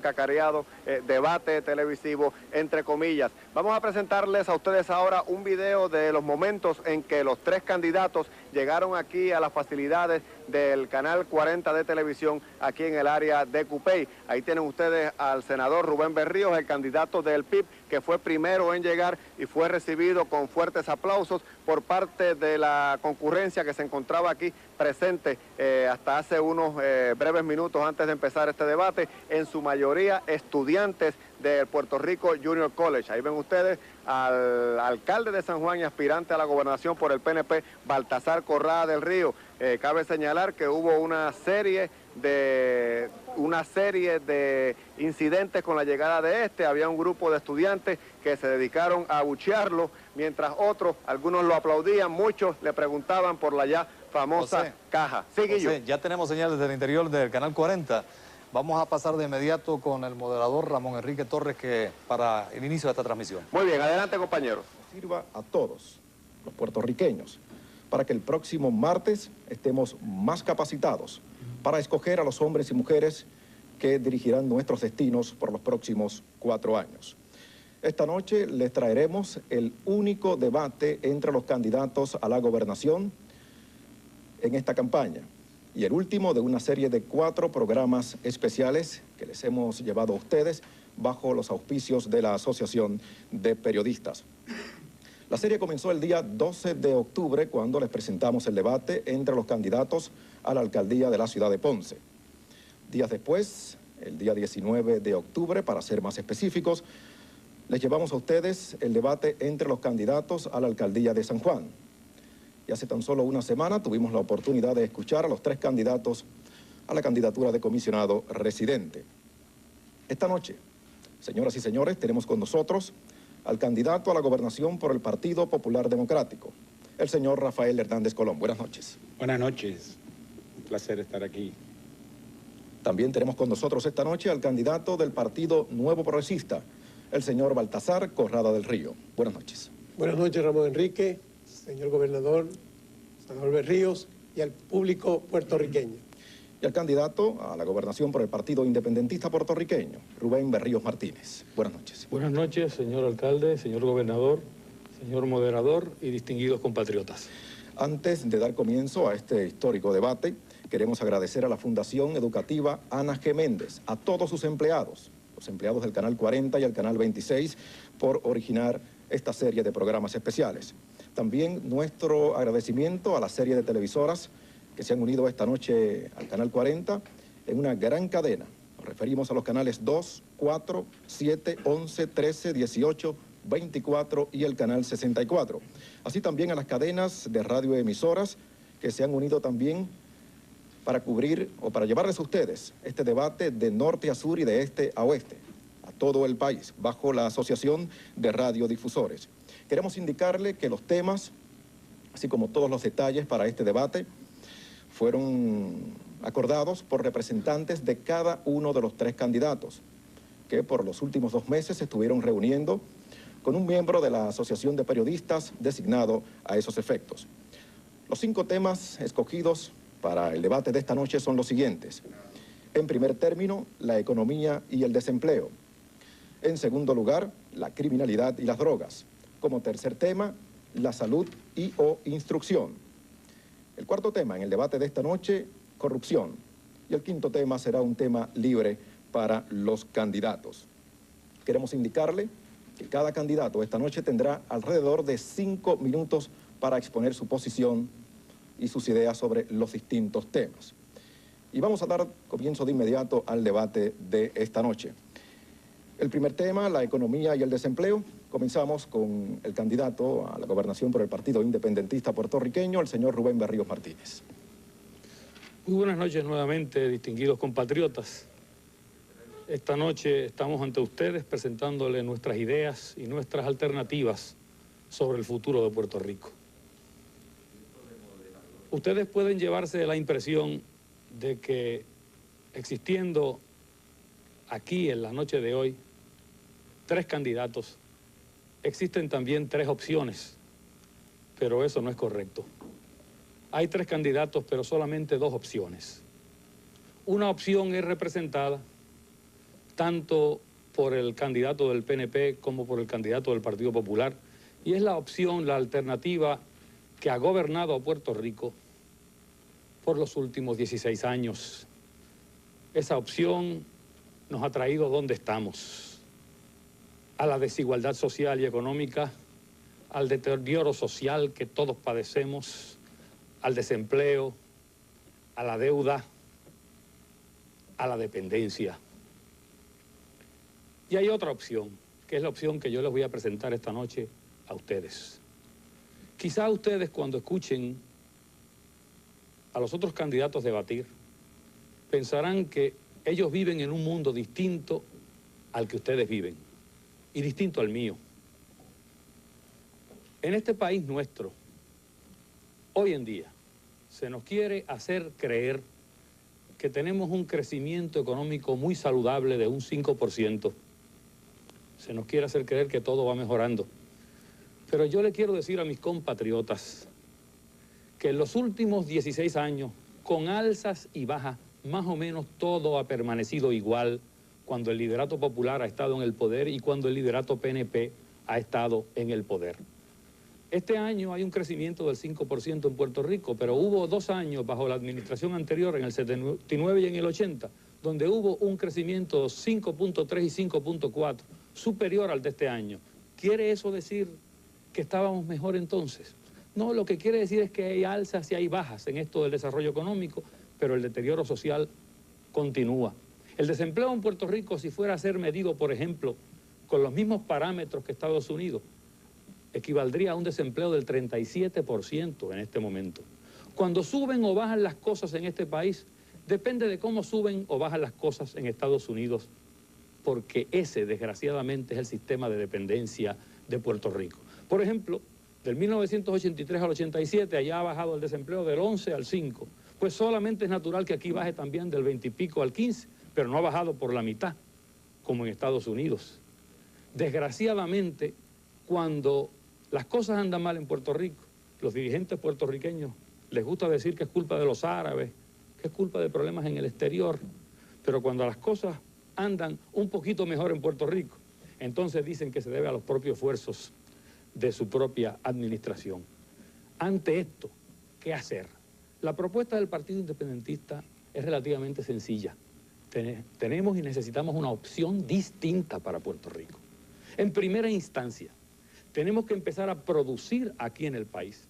cacareado debate televisivo, entre comillas. Vamos a presentarles a ustedes ahora un video de los momentos en que los tres candidatos llegaron aquí a las facilidades del Canal 40 de televisión aquí en el área de Cupey. Ahí tienen ustedes al senador Rubén Berríos, el candidato del PIB, que fue primero en llegar y fue recibido con fuertes aplausos por parte de la concurrencia que se encontraba aquí presente hasta hace unos breves minutos antes de empezar este debate, en su mayoría estudiantes del Puerto Rico Junior College. Ahí ven ustedes al alcalde de San Juan y aspirante a la gobernación por el PNP, Baltasar Corrada del Río. Cabe señalar que hubo una serie de incidentes con la llegada de este. Había un grupo de estudiantes que se dedicaron a abuchearlo, mientras otros, algunos lo aplaudían, muchos le preguntaban por la ya famosa José, caja. Sí, Guillo. José, ya tenemos señales del interior del Canal 40. Vamos a pasar de inmediato con el moderador Ramón Enrique Torres para el inicio de esta transmisión. Muy bien, adelante, compañeros. Sirva a todos los puertorriqueños para que el próximo martes estemos más capacitados para escoger a los hombres y mujeres que dirigirán nuestros destinos por los próximos 4 años. Esta noche les traeremos el único debate entre los candidatos a la gobernación en esta campaña y el último de una serie de 4 programas especiales que les hemos llevado a ustedes bajo los auspicios de la Asociación de Periodistas. La serie comenzó el día 12 de octubre cuando les presentamos el debate entre los candidatos a la alcaldía de la ciudad de Ponce. Días después, el día 19 de octubre, para ser más específicos, les llevamos a ustedes el debate entre los candidatos a la alcaldía de San Juan. Y hace tan solo una semana tuvimos la oportunidad de escuchar a los 3 candidatos a la candidatura de comisionado residente. Esta noche, señoras y señores, tenemos con nosotros al candidato a la gobernación por el Partido Popular Democrático, el señor Rafael Hernández Colón. Buenas noches. Buenas noches. Un placer estar aquí. También tenemos con nosotros esta noche al candidato del Partido Nuevo Progresista, el señor Baltasar Corrada del Río. Buenas noches. Buenas noches, Ramón Enrique, señor gobernador, senador Berríos y al público puertorriqueño. Y al candidato a la gobernación por el Partido Independentista Puertorriqueño, Rubén Berríos Martínez. Buenas noches. Buenas noches, señor alcalde, señor gobernador, señor moderador y distinguidos compatriotas. Antes de dar comienzo a este histórico debate, queremos agradecer a la Fundación Educativa Ana G. Méndez, a todos sus empleados, los empleados del Canal 40 y el Canal 26, por originar esta serie de programas especiales. También nuestro agradecimiento a la serie de televisoras que se han unido esta noche al Canal 40 en una gran cadena. Nos referimos a los canales 2, 4, 7, 11, 13, 18, 24 y el Canal 64. Así también a las cadenas de radioemisoras que se han unido también para cubrir o para llevarles a ustedes este debate de norte a sur y de este a oeste, a todo el país, bajo la Asociación de Radiodifusores. Queremos indicarle que los temas, así como todos los detalles para este debate, fueron acordados por representantes de cada uno de los 3 candidatos, que por los últimos 2 meses se estuvieron reuniendo con un miembro de la Asociación de Periodistas designado a esos efectos. Los 5 temas escogidos para el debate de esta noche son los siguientes. En primer término, la economía y el desempleo. En segundo lugar, la criminalidad y las drogas. Como tercer tema, la salud y o instrucción. El cuarto tema en el debate de esta noche, corrupción. Y el quinto tema será un tema libre para los candidatos. Queremos indicarle que cada candidato esta noche tendrá alrededor de 5 minutos para exponer su posición y sus ideas sobre los distintos temas. Y vamos a dar comienzo de inmediato al debate de esta noche. El primer tema, la economía y el desempleo. Comenzamos con el candidato a la gobernación por el Partido Independentista Puertorriqueño, el señor Rubén Berríos Martínez. Muy buenas noches nuevamente, distinguidos compatriotas. Esta noche estamos ante ustedes presentándole nuestras ideas y nuestras alternativas sobre el futuro de Puerto Rico. Ustedes pueden llevarse la impresión de que existiendo aquí en la noche de hoy 3 candidatos, existen también 3 opciones, pero eso no es correcto. Hay 3 candidatos, pero solamente 2 opciones. Una opción es representada tanto por el candidato del PNP como por el candidato del Partido Popular, y es la opción, la alternativa que ha gobernado a Puerto Rico por los últimos 16 años. Esa opción nos ha traído donde estamos, a la desigualdad social y económica, al deterioro social que todos padecemos, al desempleo, a la deuda, a la dependencia. Y hay otra opción, que es la opción que yo les voy a presentar esta noche a ustedes. Quizá ustedes, cuando escuchen a los otros candidatos debatir, pensarán que ellos viven en un mundo distinto al que ustedes viven y distinto al mío. En este país nuestro, hoy en día, se nos quiere hacer creer que tenemos un crecimiento económico muy saludable de un 5%. Se nos quiere hacer creer que todo va mejorando. Pero yo le quiero decir a mis compatriotas que en los últimos 16 años, con alzas y bajas, más o menos todo ha permanecido igual cuando el liderato popular ha estado en el poder y cuando el liderato PNP ha estado en el poder. Este año hay un crecimiento del 5% en Puerto Rico, pero hubo 2 años bajo la administración anterior, en el 79 y en el 80, donde hubo un crecimiento 5.3 y 5.4, superior al de este año. ¿Quiere eso decir que estábamos mejor entonces? No, lo que quiere decir es que hay alzas y hay bajas en esto del desarrollo económico, pero el deterioro social continúa. El desempleo en Puerto Rico, si fuera a ser medido, por ejemplo, con los mismos parámetros que Estados Unidos, equivaldría a un desempleo del 37% en este momento. Cuando suben o bajan las cosas en este país, depende de cómo suben o bajan las cosas en Estados Unidos, porque ese, desgraciadamente, es el sistema de dependencia de Puerto Rico. Por ejemplo, del 1983 al 87, allá ha bajado el desempleo del 11 al 5. Pues solamente es natural que aquí baje también del 20 y pico al 15, pero no ha bajado por la mitad, como en Estados Unidos. Desgraciadamente, cuando las cosas andan mal en Puerto Rico, los dirigentes puertorriqueños les gusta decir que es culpa de los árabes, que es culpa de problemas en el exterior, pero cuando las cosas andan un poquito mejor en Puerto Rico, entonces dicen que se debe a los propios esfuerzos de su propia administración. Ante esto, ¿qué hacer? La propuesta del Partido Independentista es relativamente sencilla. Tenemos y necesitamos una opción distinta para Puerto Rico. En primera instancia, tenemos que empezar a producir aquí en el país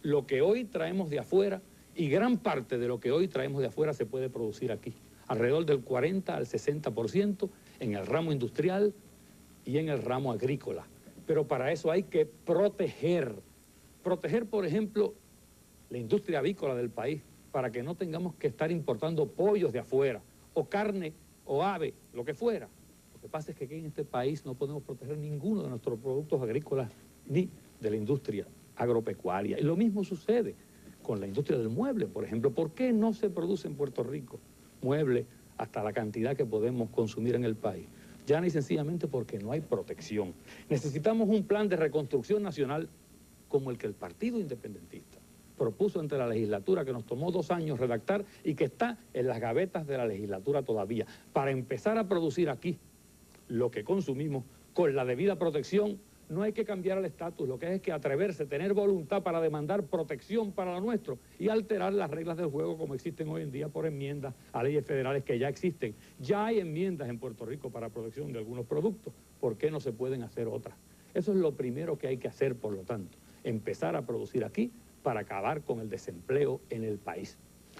lo que hoy traemos de afuera, y gran parte de lo que hoy traemos de afuera se puede producir aquí, alrededor del 40 al 60% en el ramo industrial y en el ramo agrícola. Pero para eso hay que proteger, por ejemplo, la industria avícola del país, para que no tengamos que estar importando pollos de afuera, o carne, o ave, lo que fuera. Lo que pasa es que aquí en este país no podemos proteger ninguno de nuestros productos agrícolas ni de la industria agropecuaria. Y lo mismo sucede con la industria del mueble, por ejemplo. ¿Por qué no se produce en Puerto Rico mueble hasta la cantidad que podemos consumir en el país? Ya ni sencillamente porque no hay protección. Necesitamos un plan de reconstrucción nacional como el que el Partido Independentista propuso ante la legislatura, que nos tomó 2 años redactar y que está en las gavetas de la legislatura todavía, para empezar a producir aquí lo que consumimos con la debida protección. No hay que cambiar el estatus, lo que es que atreverse, tener voluntad para demandar protección para lo nuestro y alterar las reglas del juego como existen hoy en día por enmiendas a leyes federales que ya existen. Ya hay enmiendas en Puerto Rico para protección de algunos productos. ¿Por qué no se pueden hacer otras? Eso es lo primero que hay que hacer, por lo tanto, empezar a producir aquí para acabar con el desempleo en el país.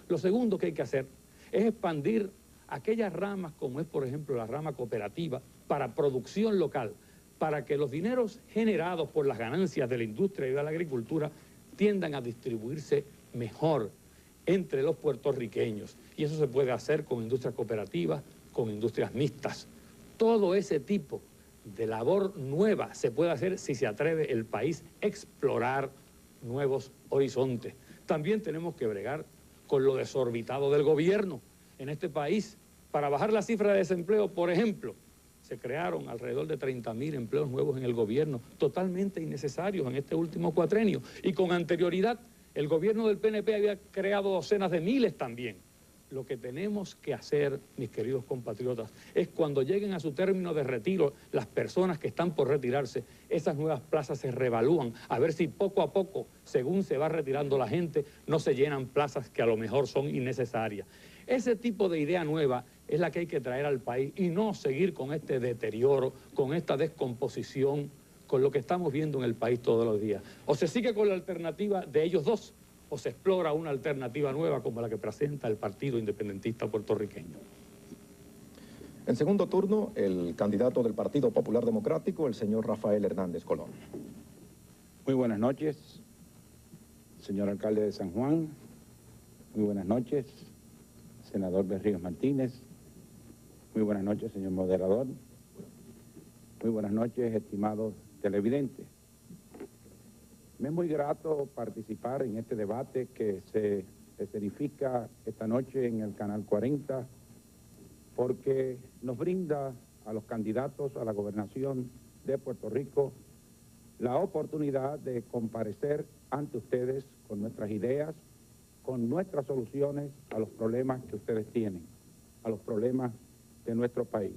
Lo segundo que hay que hacer es expandir aquellas ramas como es, por ejemplo, la rama cooperativa para producción local, para que los dineros generados por las ganancias de la industria y de la agricultura tiendan a distribuirse mejor entre los puertorriqueños. Y eso se puede hacer con industrias cooperativas, con industrias mixtas. Todo ese tipo de labor nueva se puede hacer si se atreve el país a explorar nuevos horizontes. También tenemos que bregar con lo desorbitado del gobierno en este país. Para bajar la cifra de desempleo, por ejemplo, se crearon alrededor de 30.000 empleos nuevos en el gobierno, totalmente innecesarios en este último cuatrenio. Y con anterioridad, el gobierno del PNP había creado docenas de miles también. Lo que tenemos que hacer, mis queridos compatriotas, es cuando lleguen a su término de retiro las personas que están por retirarse, esas nuevas plazas se reevalúan, a ver si poco a poco, según se va retirando la gente, no se llenan plazas que a lo mejor son innecesarias. Ese tipo de idea nueva es la que hay que traer al país y no seguir con este deterioro, con esta descomposición, con lo que estamos viendo en el país todos los días. O se sigue con la alternativa de ellos dos, o se explora una alternativa nueva como la que presenta el Partido Independentista Puertorriqueño. En segundo turno, el candidato del Partido Popular Democrático, el señor Rafael Hernández Colón. Muy buenas noches, señor alcalde de San Juan. Muy buenas noches, senador Berríos Martínez. Muy buenas noches, señor moderador. Muy buenas noches, estimados televidentes. Me es muy grato participar en este debate que se escenifica esta noche en el Canal 40, porque nos brinda a los candidatos a la gobernación de Puerto Rico la oportunidad de comparecer ante ustedes con nuestras ideas, con nuestras soluciones a los problemas que ustedes tienen, a los problemas de nuestro país.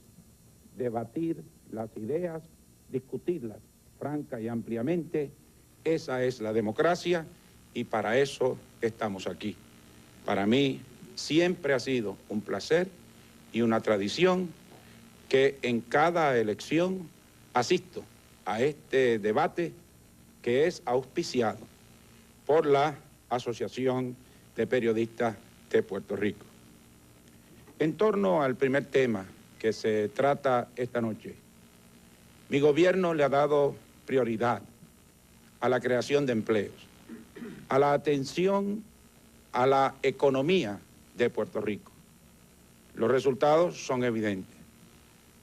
Debatir las ideas, discutirlas franca y ampliamente. Esa es la democracia y para eso estamos aquí. Para mí siempre ha sido un placer y una tradición que en cada elección asisto a este debate que es auspiciado por la Asociación de Periodistas de Puerto Rico. En torno al primer tema que se trata esta noche, mi gobierno le ha dado prioridad a la creación de empleos, a la atención a la economía de Puerto Rico. Los resultados son evidentes.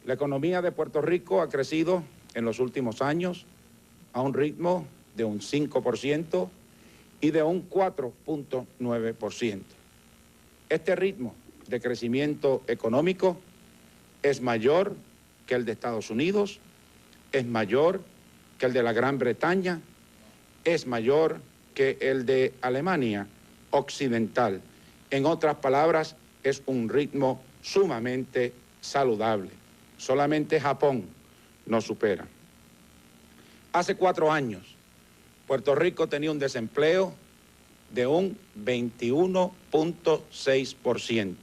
La economía de Puerto Rico ha crecido en los últimos años a un ritmo de un 5% y de un 4.9%. Este ritmo de crecimiento económico es mayor que el de Estados Unidos, es mayor que el de la Gran Bretaña, es mayor que el de Alemania Occidental. En otras palabras, es un ritmo sumamente saludable. Solamente Japón nos supera. Hace 4 años, Puerto Rico tenía un desempleo de un 21.6%.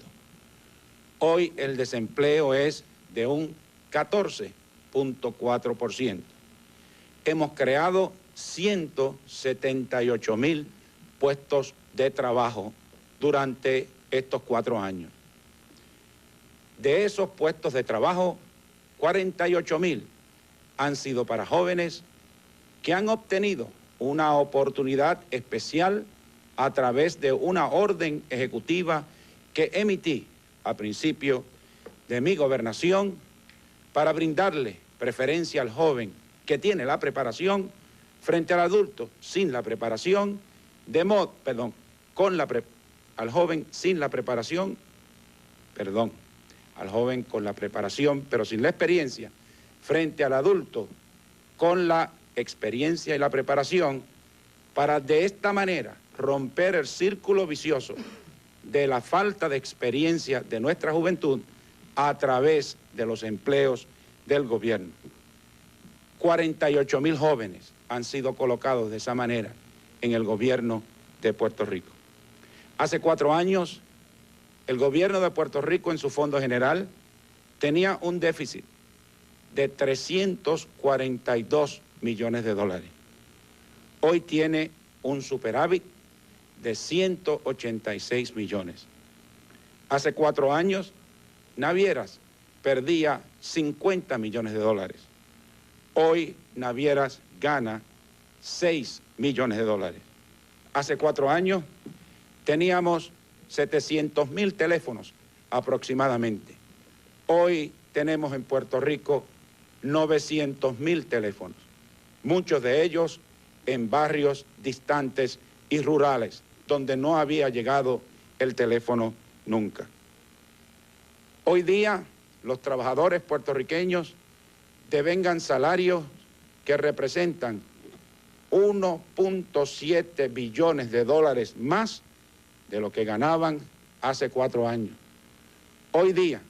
Hoy el desempleo es de un 14.4%. Hemos creado 178,000 puestos de trabajo durante estos 4 años. De esos puestos de trabajo, 48,000 han sido para jóvenes que han obtenido una oportunidad especial a través de una orden ejecutiva que emití a principio de mi gobernación para brindarle preferencia al joven que tiene la preparación frente al adulto sin la preparación, al joven sin la preparación, al joven con la preparación pero sin la experiencia, frente al adulto con la experiencia y la preparación, para de esta manera romper el círculo vicioso de la falta de experiencia de nuestra juventud a través de los empleos del gobierno. 48,000 jóvenes han sido colocados de esa manera en el gobierno de Puerto Rico. Hace 4 años, el gobierno de Puerto Rico en su fondo general tenía un déficit de 342 millones de dólares. Hoy tiene un superávit de 186 millones. Hace 4 años, Navieras perdía 50 millones de dólares. Hoy Navieras gana 6 millones de dólares. Hace 4 años teníamos 700,000 teléfonos aproximadamente. Hoy tenemos en Puerto Rico 900,000 teléfonos, muchos de ellos en barrios distantes y rurales, donde no había llegado el teléfono nunca. Hoy día los trabajadores puertorriqueños devengan salarios que representan 1.7 billones de dólares más de lo que ganaban hace 4 años. Hoy día,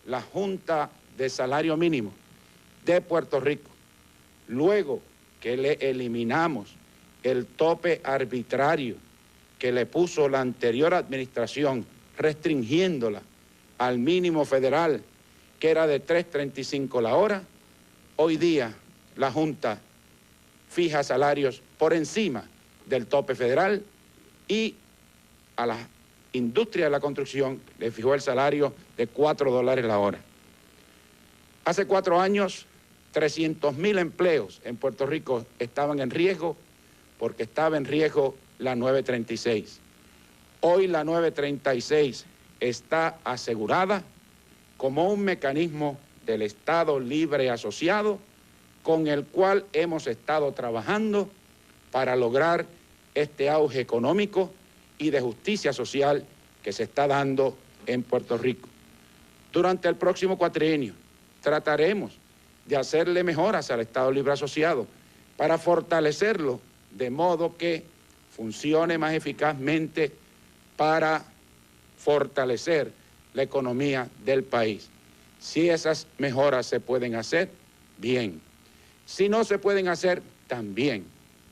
la Junta de Salario Mínimo de Puerto Rico, luego que le eliminamos el tope arbitrario que le puso la anterior administración, restringiéndola al mínimo federal, que era de $3.35 la hora, hoy día la Junta fija salarios por encima del tope federal y a la industria de la construcción le fijó el salario de $4 la hora. Hace 4 años, 300.000 empleos en Puerto Rico estaban en riesgo porque estaba en riesgo la 936. Hoy la 936 está asegurada como un mecanismo del Estado Libre Asociado con el cual hemos estado trabajando para lograr este auge económico y de justicia social que se está dando en Puerto Rico. Durante el próximo cuatrienio trataremos de hacerle mejoras al Estado Libre Asociado para fortalecerlo de modo que funcione más eficazmente para fortalecer la economía del país. Si esas mejoras se pueden hacer, bien. Si no se pueden hacer, también.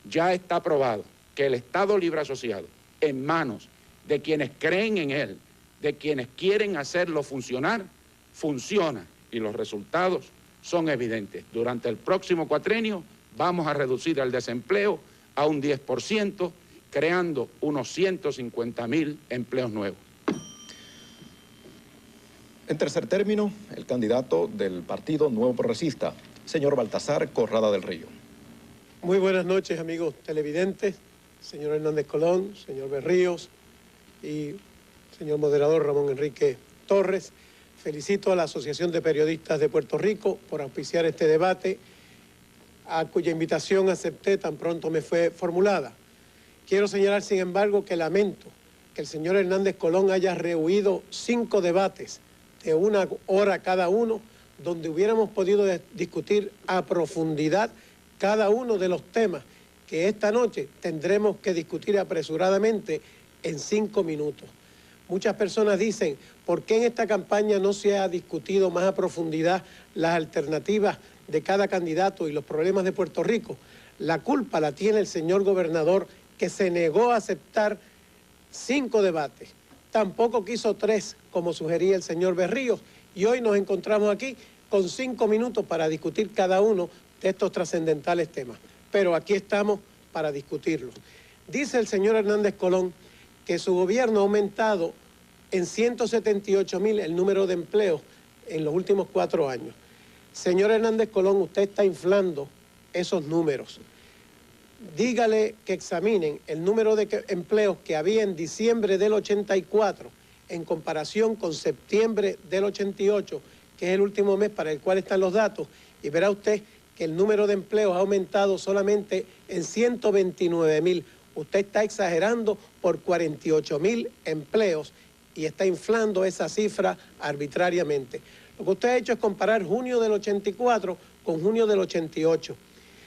Ya está aprobado que el Estado Libre Asociado, en manos de quienes creen en él, de quienes quieren hacerlo funcionar, funciona y los resultados son evidentes. Durante el próximo cuatrienio vamos a reducir el desempleo a un 10%, creando unos 150.000 empleos nuevos. En tercer término, el candidato del Partido Nuevo Progresista, señor Baltasar Corrada del Río. Muy buenas noches, amigos televidentes, señor Hernández Colón, señor Berríos y señor moderador Ramón Enrique Torres. Felicito a la Asociación de Periodistas de Puerto Rico por auspiciar este debate, a cuya invitación acepté tan pronto me fue formulada. Quiero señalar, sin embargo, que lamento que el señor Hernández Colón haya rehuido 5 debates de 1 hora cada uno, donde hubiéramos podido discutir a profundidad cada uno de los temas que esta noche tendremos que discutir apresuradamente en 5 minutos. Muchas personas dicen, ¿por qué en esta campaña no se ha discutido más a profundidad las alternativas de cada candidato y los problemas de Puerto Rico? La culpa la tiene el señor gobernador, que se negó a aceptar 5 debates. Tampoco quiso 3, como sugería el señor Berríos, y hoy nos encontramos aquí con 5 minutos para discutir cada uno de estos trascendentales temas. Pero aquí estamos para discutirlos. Dice el señor Hernández Colón que su gobierno ha aumentado en 178.000 el número de empleos en los últimos 4 años. Señor Hernández Colón, usted está inflando esos números. Dígale que examinen el número de empleos que había en diciembre del 84 en comparación con septiembre del 88, que es el último mes para el cual están los datos, y verá usted que el número de empleos ha aumentado solamente en 129.000. Usted está exagerando por 48.000 empleos y está inflando esa cifra arbitrariamente. Lo que usted ha hecho es comparar junio del 84 con junio del 88.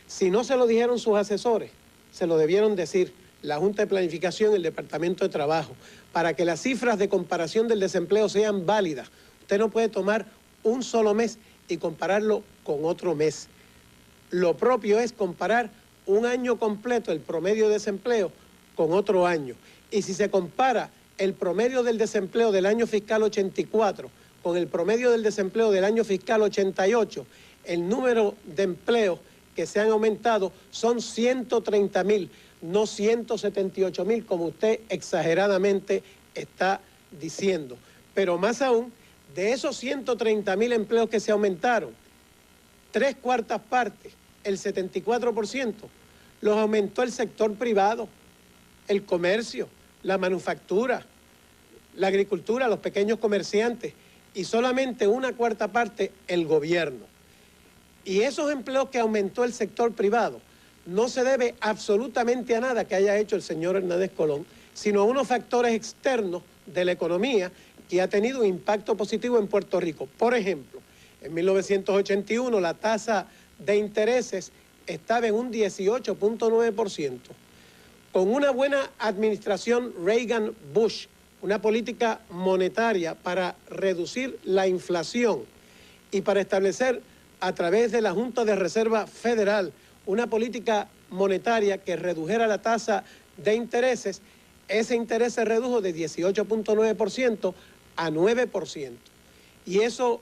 Si no se lo dijeron sus asesores, se lo debieron decir la Junta de Planificación y el Departamento de Trabajo, para que las cifras de comparación del desempleo sean válidas. Usted no puede tomar un solo mes y compararlo con otro mes. Lo propio es comparar un año completo, el promedio de desempleo, con otro año. Y si se compara el promedio del desempleo del año fiscal 84 con el promedio del desempleo del año fiscal 88, el número de empleos que se han aumentado son 130.000, no 178.000, como usted exageradamente está diciendo. Pero más aún, de esos 130.000 empleos que se aumentaron, 3/4 partes, el 74%, los aumentó el sector privado, el comercio, la manufactura, la agricultura, los pequeños comerciantes, y solamente 1/4 parte el gobierno. Y esos empleos que aumentó el sector privado no se debe absolutamente a nada que haya hecho el señor Hernández Colón, sino a unos factores externos de la economía que ha tenido un impacto positivo en Puerto Rico. Por ejemplo, en 1981 la tasa de intereses estaba en un 18.9%. Con una buena administración Reagan-Bush una política monetaria para reducir la inflación y para establecer a través de la Junta de Reserva Federal una política monetaria que redujera la tasa de intereses, ese interés se redujo de 18.9% a 9%. Y eso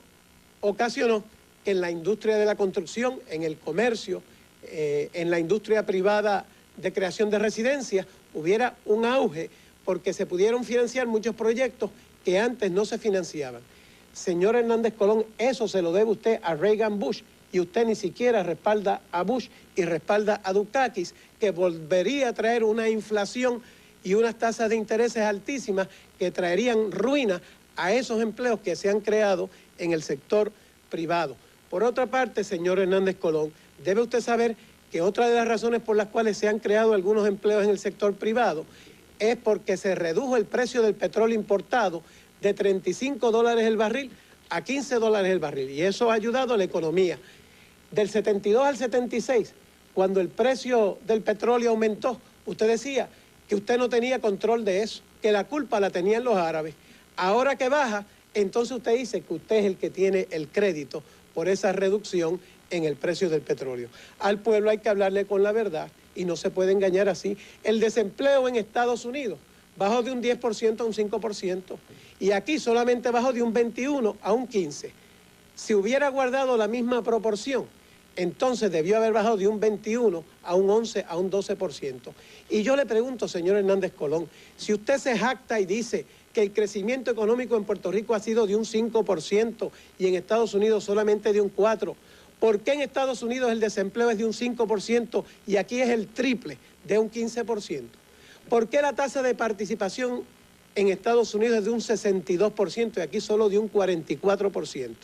ocasionó que en la industria de la construcción, en el comercio, en la industria privada de creación de residencias, hubiera un auge porque se pudieron financiar muchos proyectos que antes no se financiaban. Señor Hernández Colón, eso se lo debe usted a Reagan Bush, y usted ni siquiera respalda a Bush y respalda a Dukakis, que volvería a traer una inflación y unas tasas de intereses altísimas que traerían ruina a esos empleos que se han creado en el sector privado. Por otra parte, señor Hernández Colón, debe usted saber que otra de las razones por las cuales se han creado algunos empleos en el sector privado es porque se redujo el precio del petróleo importado de $35 el barril a $15 el barril, y eso ha ayudado a la economía. Del 72 al 76, cuando el precio del petróleo aumentó, usted decía que usted no tenía control de eso, que la culpa la tenían los árabes. Ahora que baja, entonces usted dice que usted es el que tiene el crédito por esa reducción en el precio del petróleo. Al pueblo hay que hablarle con la verdad y no se puede engañar así. El desempleo en Estados Unidos bajó de un 10% a un 5%, y aquí solamente bajó de un 21 a un 15. Si hubiera guardado la misma proporción, entonces debió haber bajado de un 21 a un 11 a un 12%. Y yo le pregunto, señor Hernández Colón, si usted se jacta y dice que el crecimiento económico en Puerto Rico ha sido de un 5% y en Estados Unidos solamente de un 4%, ¿por qué en Estados Unidos el desempleo es de un 5% y aquí es el triple, de un 15%? ¿Por qué la tasa de participación en Estados Unidos es de un 62% y aquí solo de un 44%?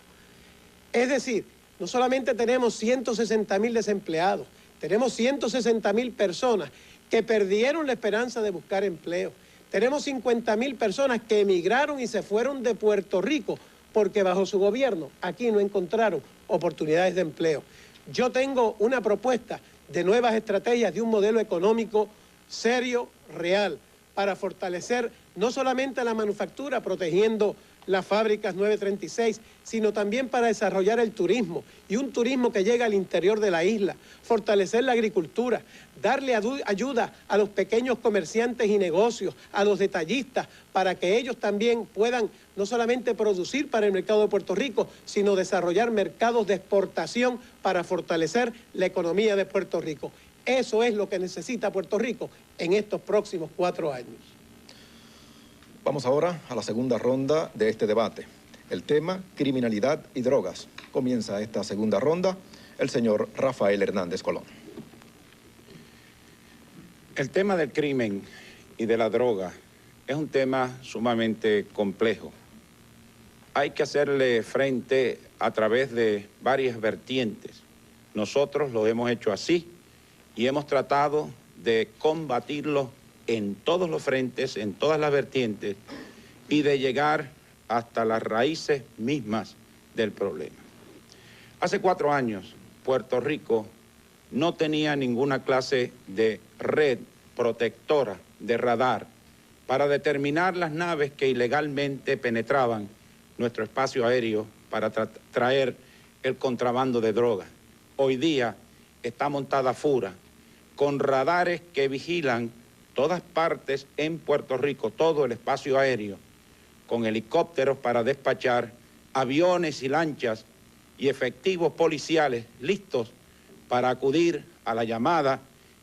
Es decir, no solamente tenemos 160,000 desempleados, tenemos 160,000 personas que perdieron la esperanza de buscar empleo. Tenemos 50,000 personas que emigraron y se fueron de Puerto Rico porque bajo su gobierno aquí no encontraron oportunidades de empleo. Yo tengo una propuesta de nuevas estrategias, de un modelo económico serio, real, para fortalecer no solamente la manufactura, protegiendo las fábricas 936, sino también para desarrollar el turismo, y un turismo que llega al interior de la isla, fortalecer la agricultura, darle ayuda a los pequeños comerciantes y negocios, a los detallistas, para que ellos también puedan no solamente producir para el mercado de Puerto Rico, sino desarrollar mercados de exportación para fortalecer la economía de Puerto Rico. Eso es lo que necesita Puerto Rico en estos próximos 4 años. Vamos ahora a la segunda ronda de este debate. El tema, criminalidad y drogas. Comienza esta segunda ronda el señor Rafael Hernández Colón. El tema del crimen y de la droga es un tema sumamente complejo. Hay que hacerle frente a través de varias vertientes. Nosotros lo hemos hecho así y hemos tratado de combatirlo en todos los frentes, en todas las vertientes, y de llegar hasta las raíces mismas del problema. Hace 4 años, Puerto Rico no tenía ninguna clase de red protectora de radar para determinar las naves que ilegalmente penetraban nuestro espacio aéreo para traer el contrabando de drogas. Hoy día está montada FURA con radares que vigilan todas partes en Puerto Rico, todo el espacio aéreo, con helicópteros para despachar, aviones y lanchas y efectivos policiales listos para acudir a la llamada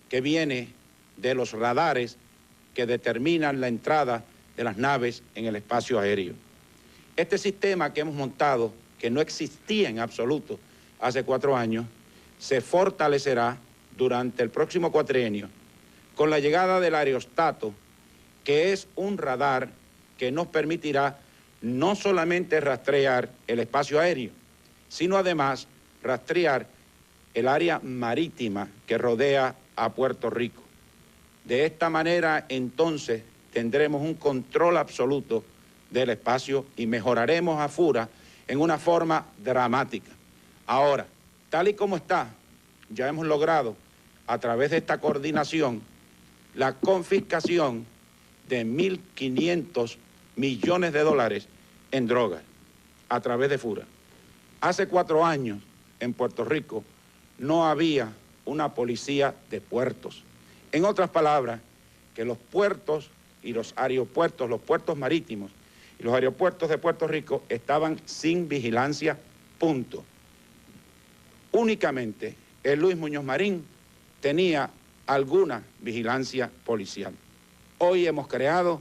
que viene de los radares que determinan la entrada de las naves en el espacio aéreo. Este sistema que hemos montado, que no existía en absoluto hace 4 años, se fortalecerá durante el próximo cuatrienio con la llegada del aerostato, que es un radar que nos permitirá no solamente rastrear el espacio aéreo, sino además rastrear el área marítima que rodea a Puerto Rico. De esta manera, entonces, tendremos un control absoluto del espacio y mejoraremos a FURA en una forma dramática. Ahora, tal y como está, ya hemos logrado, a través de esta coordinación, la confiscación de 1.500 millones de dólares en drogas a través de FURA. Hace 4 años en Puerto Rico no había una policía de puertos. En otras palabras, que los puertos y los aeropuertos, los puertos marítimos y los aeropuertos de Puerto Rico estaban sin vigilancia, punto. Únicamente el Luis Muñoz Marín tenía alguna vigilancia policial. Hoy hemos creado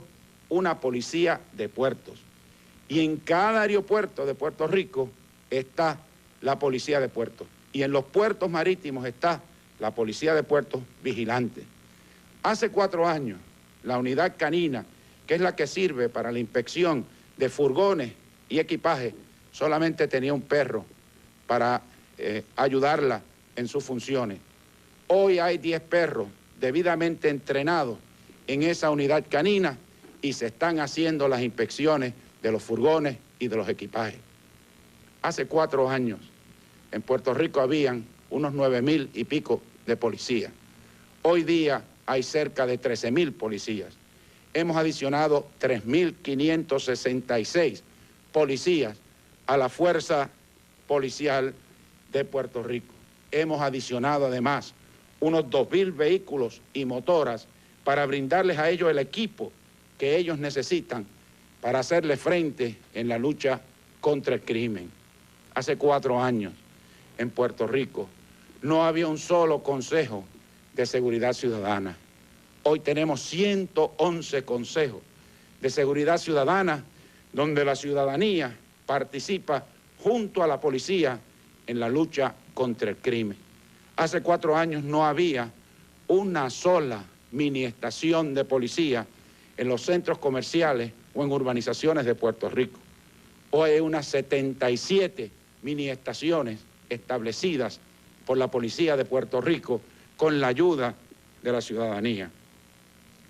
una policía de puertos y en cada aeropuerto de Puerto Rico está la policía de puertos y en los puertos marítimos está la policía de puertos vigilante. Hace 4 años, la unidad canina, que es la que sirve para la inspección de furgones y equipaje, solamente tenía un perro para ayudarla en sus funciones. Hoy hay 10 perros debidamente entrenados en esa unidad canina y se están haciendo las inspecciones de los furgones y de los equipajes. Hace 4 años en Puerto Rico habían unos 9,000 y pico de policías. Hoy día hay cerca de 13,000 policías. Hemos adicionado 3,566 policías a la fuerza policial de Puerto Rico. Hemos adicionado además unos 2,000 vehículos y motoras para brindarles a ellos el equipo que ellos necesitan para hacerle frente en la lucha contra el crimen. Hace 4 años en Puerto Rico no había un solo consejo de seguridad ciudadana. Hoy tenemos 111 consejos de seguridad ciudadana donde la ciudadanía participa junto a la policía en la lucha contra el crimen. Hace 4 años no había una sola mini estación de policía en los centros comerciales o en urbanizaciones de Puerto Rico. Hoy hay unas 77 mini estaciones establecidas por la policía de Puerto Rico con la ayuda de la ciudadanía.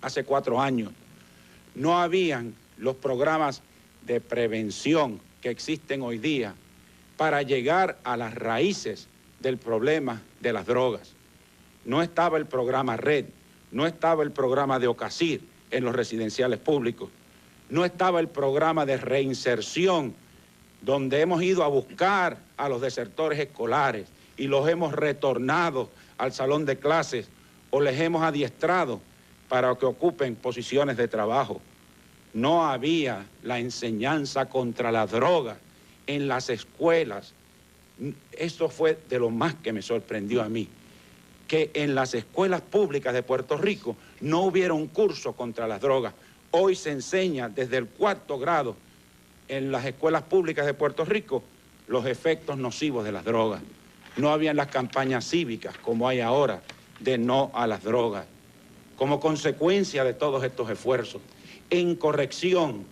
Hace 4 años no habían los programas de prevención que existen hoy día para llegar a las raíces del problema de las drogas. No estaba el programa RED, no estaba el programa de OCASIR en los residenciales públicos, no estaba el programa de reinserción donde hemos ido a buscar a los desertores escolares y los hemos retornado al salón de clases o les hemos adiestrado para que ocupen posiciones de trabajo. No había la enseñanza contra la droga en las escuelas. Eso fue de lo más que me sorprendió a mí, que en las escuelas públicas de Puerto Rico no hubiera un curso contra las drogas. Hoy se enseña desde el 4º grado en las escuelas públicas de Puerto Rico los efectos nocivos de las drogas. No habían las campañas cívicas como hay ahora de no a las drogas. Como consecuencia de todos estos esfuerzos, en corrección,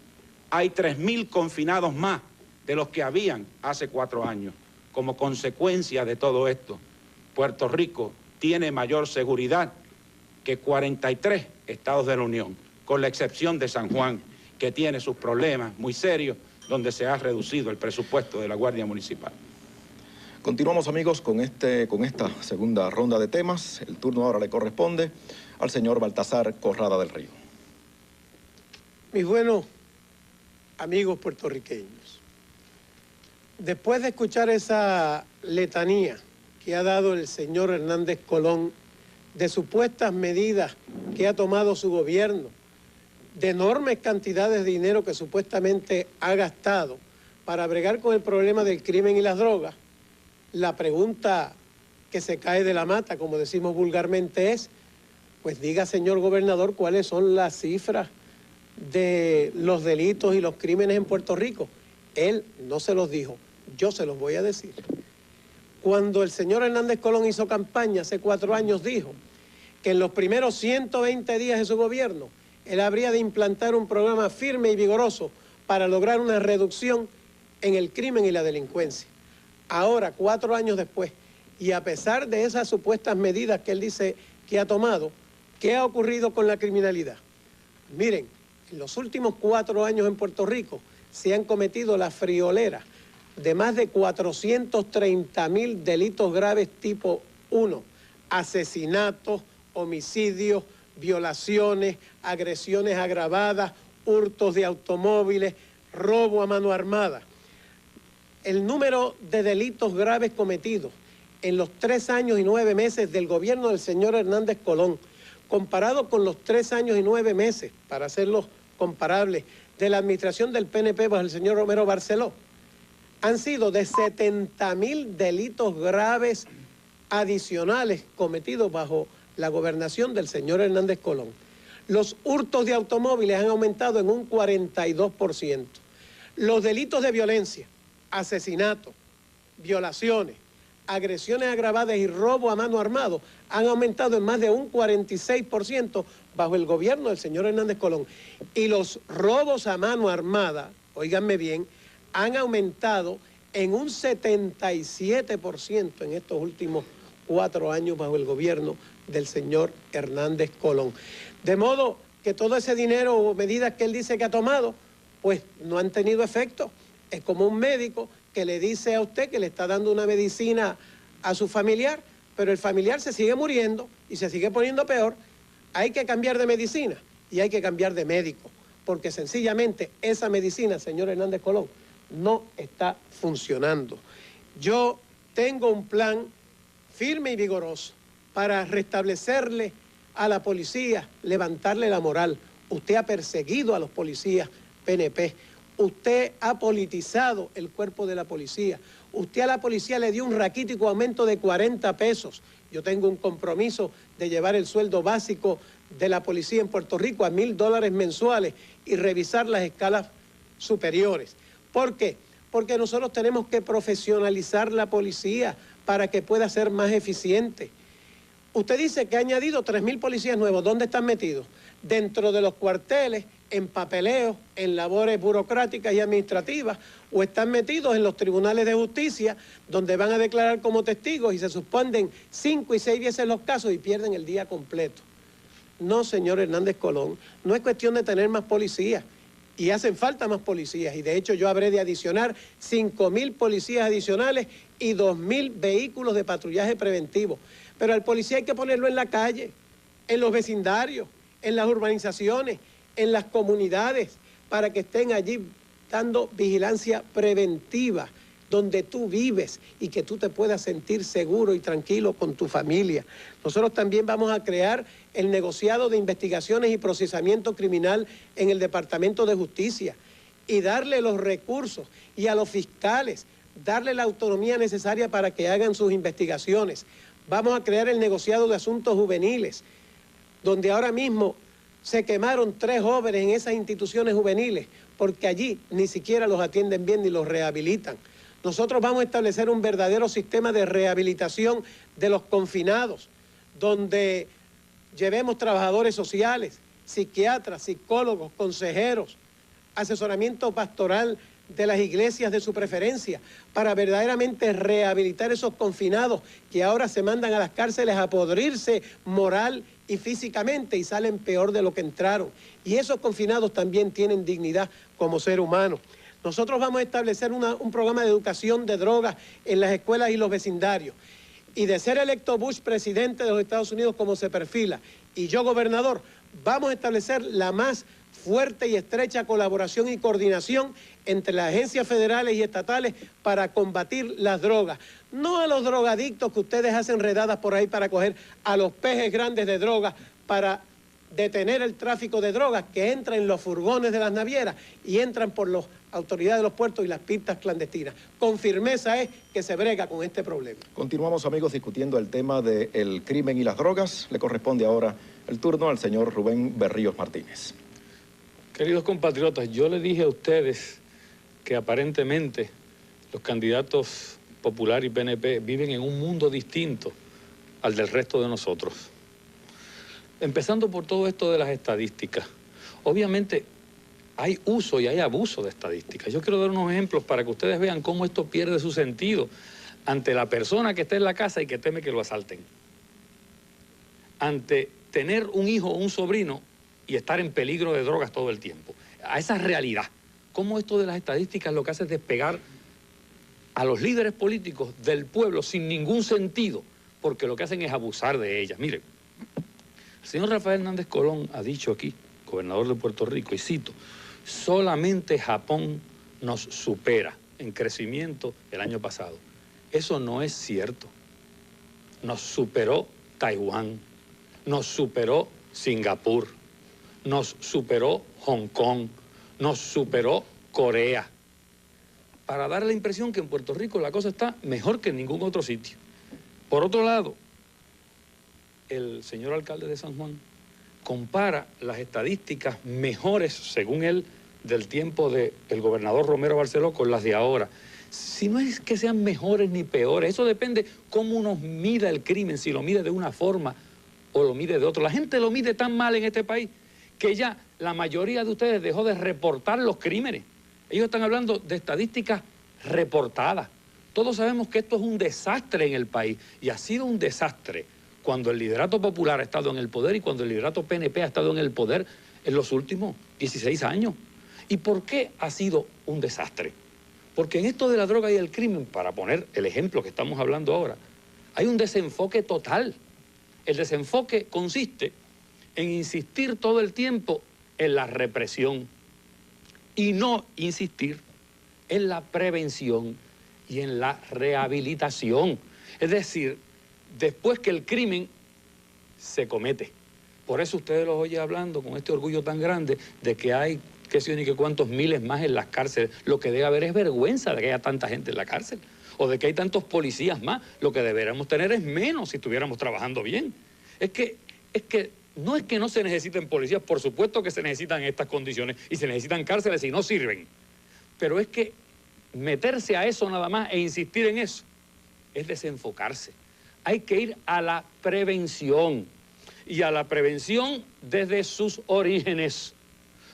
hay 3,000 confinados más de los que habían hace 4 años. Como consecuencia de todo esto, Puerto Rico tiene mayor seguridad que 43 estados de la Unión, con la excepción de San Juan, que tiene sus problemas muy serios, donde se ha reducido el presupuesto de la Guardia Municipal. Continuamos, amigos, con esta segunda ronda de temas. El turno ahora le corresponde al señor Baltasar Corrada del Río. Mis buenos amigos puertorriqueños, después de escuchar esa letanía que ha dado el señor Hernández Colón de supuestas medidas que ha tomado su gobierno, de enormes cantidades de dinero que supuestamente ha gastado para bregar con el problema del crimen y las drogas, la pregunta que se cae de la mata, como decimos vulgarmente, es, pues diga, señor gobernador, cuáles son las cifras de los delitos y los crímenes en Puerto Rico. Él no se los dijo, yo se los voy a decir. Cuando el señor Hernández Colón hizo campaña hace 4 años, dijo que en los primeros 120 días de su gobierno, él habría de implantar un programa firme y vigoroso para lograr una reducción en el crimen y la delincuencia. Ahora, 4 años después, y a pesar de esas supuestas medidas que él dice que ha tomado, ¿qué ha ocurrido con la criminalidad? Miren, en los últimos 4 años en Puerto Rico se han cometido la friolera de más de 430,000 delitos graves tipo 1, asesinatos, homicidios, violaciones, agresiones agravadas, hurtos de automóviles, robo a mano armada. El número de delitos graves cometidos en los 3 años y 9 meses del gobierno del señor Hernández Colón, comparado con los 3 años y 9 meses, para hacerlos comparables, de la administración del PNP bajo el señor Romero Barceló, han sido de 70.000 delitos graves adicionales cometidos bajo la gobernación del señor Hernández Colón. Los hurtos de automóviles han aumentado en un 42%. Los delitos de violencia, asesinatos, violaciones, agresiones agravadas y robo a mano armado han aumentado en más de un 46% bajo el gobierno del señor Hernández Colón. Y los robos a mano armada, óiganme bien, han aumentado en un 77% en estos últimos 4 años bajo el gobierno del señor Hernández Colón. De modo que todo ese dinero o medidas que él dice que ha tomado, pues no han tenido efecto. Es como un médico que le dice a usted que le está dando una medicina a su familiar, pero el familiar se sigue muriendo y se sigue poniendo peor. Hay que cambiar de medicina y hay que cambiar de médico, porque sencillamente esa medicina, señor Hernández Colón, no está funcionando. Yo tengo un plan firme y vigoroso para restablecerle a la policía, levantarle la moral. Usted ha perseguido a los policías PNP. Usted ha politizado el cuerpo de la policía. Usted a la policía le dio un raquítico aumento de 40 pesos. Yo tengo un compromiso de llevar el sueldo básico de la policía en Puerto Rico a $1,000 mensuales y revisar las escalas superiores. ¿Por qué? Porque nosotros tenemos que profesionalizar la policía para que pueda ser más eficiente. Usted dice que ha añadido 3.000 policías nuevos. ¿Dónde están metidos? Dentro de los cuarteles, en papeleo, en labores burocráticas y administrativas, o están metidos en los tribunales de justicia, donde van a declarar como testigos y se suspenden 5 y 6 veces los casos y pierden el día completo. No, señor Hernández Colón, no es cuestión de tener más policías, y hacen falta más policías, y de hecho yo habré de adicionar 5.000 policías adicionales y 2.000 vehículos de patrullaje preventivo. Pero al policía hay que ponerlo en la calle, en los vecindarios, en las urbanizaciones, en las comunidades, para que estén allí dando vigilancia preventiva, donde tú vives y que tú te puedas sentir seguro y tranquilo con tu familia. Nosotros también vamos a crear el negociado de investigaciones y procesamiento criminal en el Departamento de Justicia y darle los recursos y a los fiscales, darle la autonomía necesaria para que hagan sus investigaciones. Vamos a crear el negociado de asuntos juveniles, donde ahora mismo se quemaron 3 jóvenes en esas instituciones juveniles, porque allí ni siquiera los atienden bien ni los rehabilitan. Nosotros vamos a establecer un verdadero sistema de rehabilitación de los confinados, donde llevemos trabajadores sociales, psiquiatras, psicólogos, consejeros, asesoramiento pastoral de las iglesias de su preferencia, para verdaderamente rehabilitar esos confinados que ahora se mandan a las cárceles a podrirse moral y físicamente y salen peor de lo que entraron. Y esos confinados también tienen dignidad como ser humano. Nosotros vamos a establecer un programa de educación de drogas en las escuelas y los vecindarios. Y de ser electo Bush presidente de los Estados Unidos como se perfila, y yo gobernador, vamos a establecer la más fuerte y estrecha colaboración y coordinación entre las agencias federales y estatales para combatir las drogas. No a los drogadictos que ustedes hacen redadas por ahí para coger a los pejes grandes de drogas, para detener el tráfico de drogas que entra en los furgones de las navieras y entran por las autoridades de los puertos y las pistas clandestinas. Con firmeza es que se brega con este problema. Continuamos, amigos, discutiendo el tema del crimen y las drogas. Le corresponde ahora el turno al señor Rubén Berríos Martínez. Queridos compatriotas, yo les dije a ustedes que aparentemente los candidatos Popular y PNP viven en un mundo distinto al del resto de nosotros. Empezando por todo esto de las estadísticas. Obviamente hay uso y hay abuso de estadísticas. Yo quiero dar unos ejemplos para que ustedes vean cómo esto pierde su sentido ante la persona que está en la casa y que teme que lo asalten. Ante tener un hijo o un sobrino y estar en peligro de drogas todo el tiempo. A esa realidad. Cómo esto de las estadísticas lo que hace es despegar a los líderes políticos del pueblo sin ningún sentido, porque lo que hacen es abusar de ellas. Miren, el señor Rafael Hernández Colón ha dicho aquí, gobernador de Puerto Rico, y cito, Solamente Japón nos supera en crecimiento el año pasado. Eso no es cierto. Nos superó Taiwán, nos superó Singapur, nos superó Hong Kong, nos superó Corea. Para dar la impresión que en Puerto Rico la cosa está mejor que en ningún otro sitio. Por otro lado, el señor alcalde de San Juan compara las estadísticas mejores, según él, del tiempo del gobernador Romero Barceló con las de ahora. Si no es que sean mejores ni peores, eso depende cómo uno mida el crimen, si lo mide de una forma o lo mide de otra. La gente lo mide tan mal en este país que ya la mayoría de ustedes dejó de reportar los crímenes. Ellos están hablando de estadísticas reportadas. Todos sabemos que esto es un desastre en el país y ha sido un desastre cuando el liderato popular ha estado en el poder y cuando el liderato PNP ha estado en el poder en los últimos 16 años. ¿Y por qué ha sido un desastre? Porque en esto de la droga y el crimen, para poner el ejemplo que estamos hablando ahora, hay un desenfoque total. El desenfoque consiste en insistir todo el tiempo en la represión y no insistir en la prevención y en la rehabilitación. Es decir, después que el crimen se comete. Por eso ustedes los oyen hablando con este orgullo tan grande de que hay qué sé yo ni qué cuántos miles más en las cárceles. Lo que debe haber es vergüenza de que haya tanta gente en la cárcel o de que hay tantos policías más. Lo que deberíamos tener es menos si estuviéramos trabajando bien. Es que no es que no se necesiten policías, por supuesto que se necesitan en estas condiciones y se necesitan cárceles y no sirven. Pero es que meterse a eso nada más e insistir en eso es desenfocarse. Hay que ir a la prevención y a la prevención desde sus orígenes.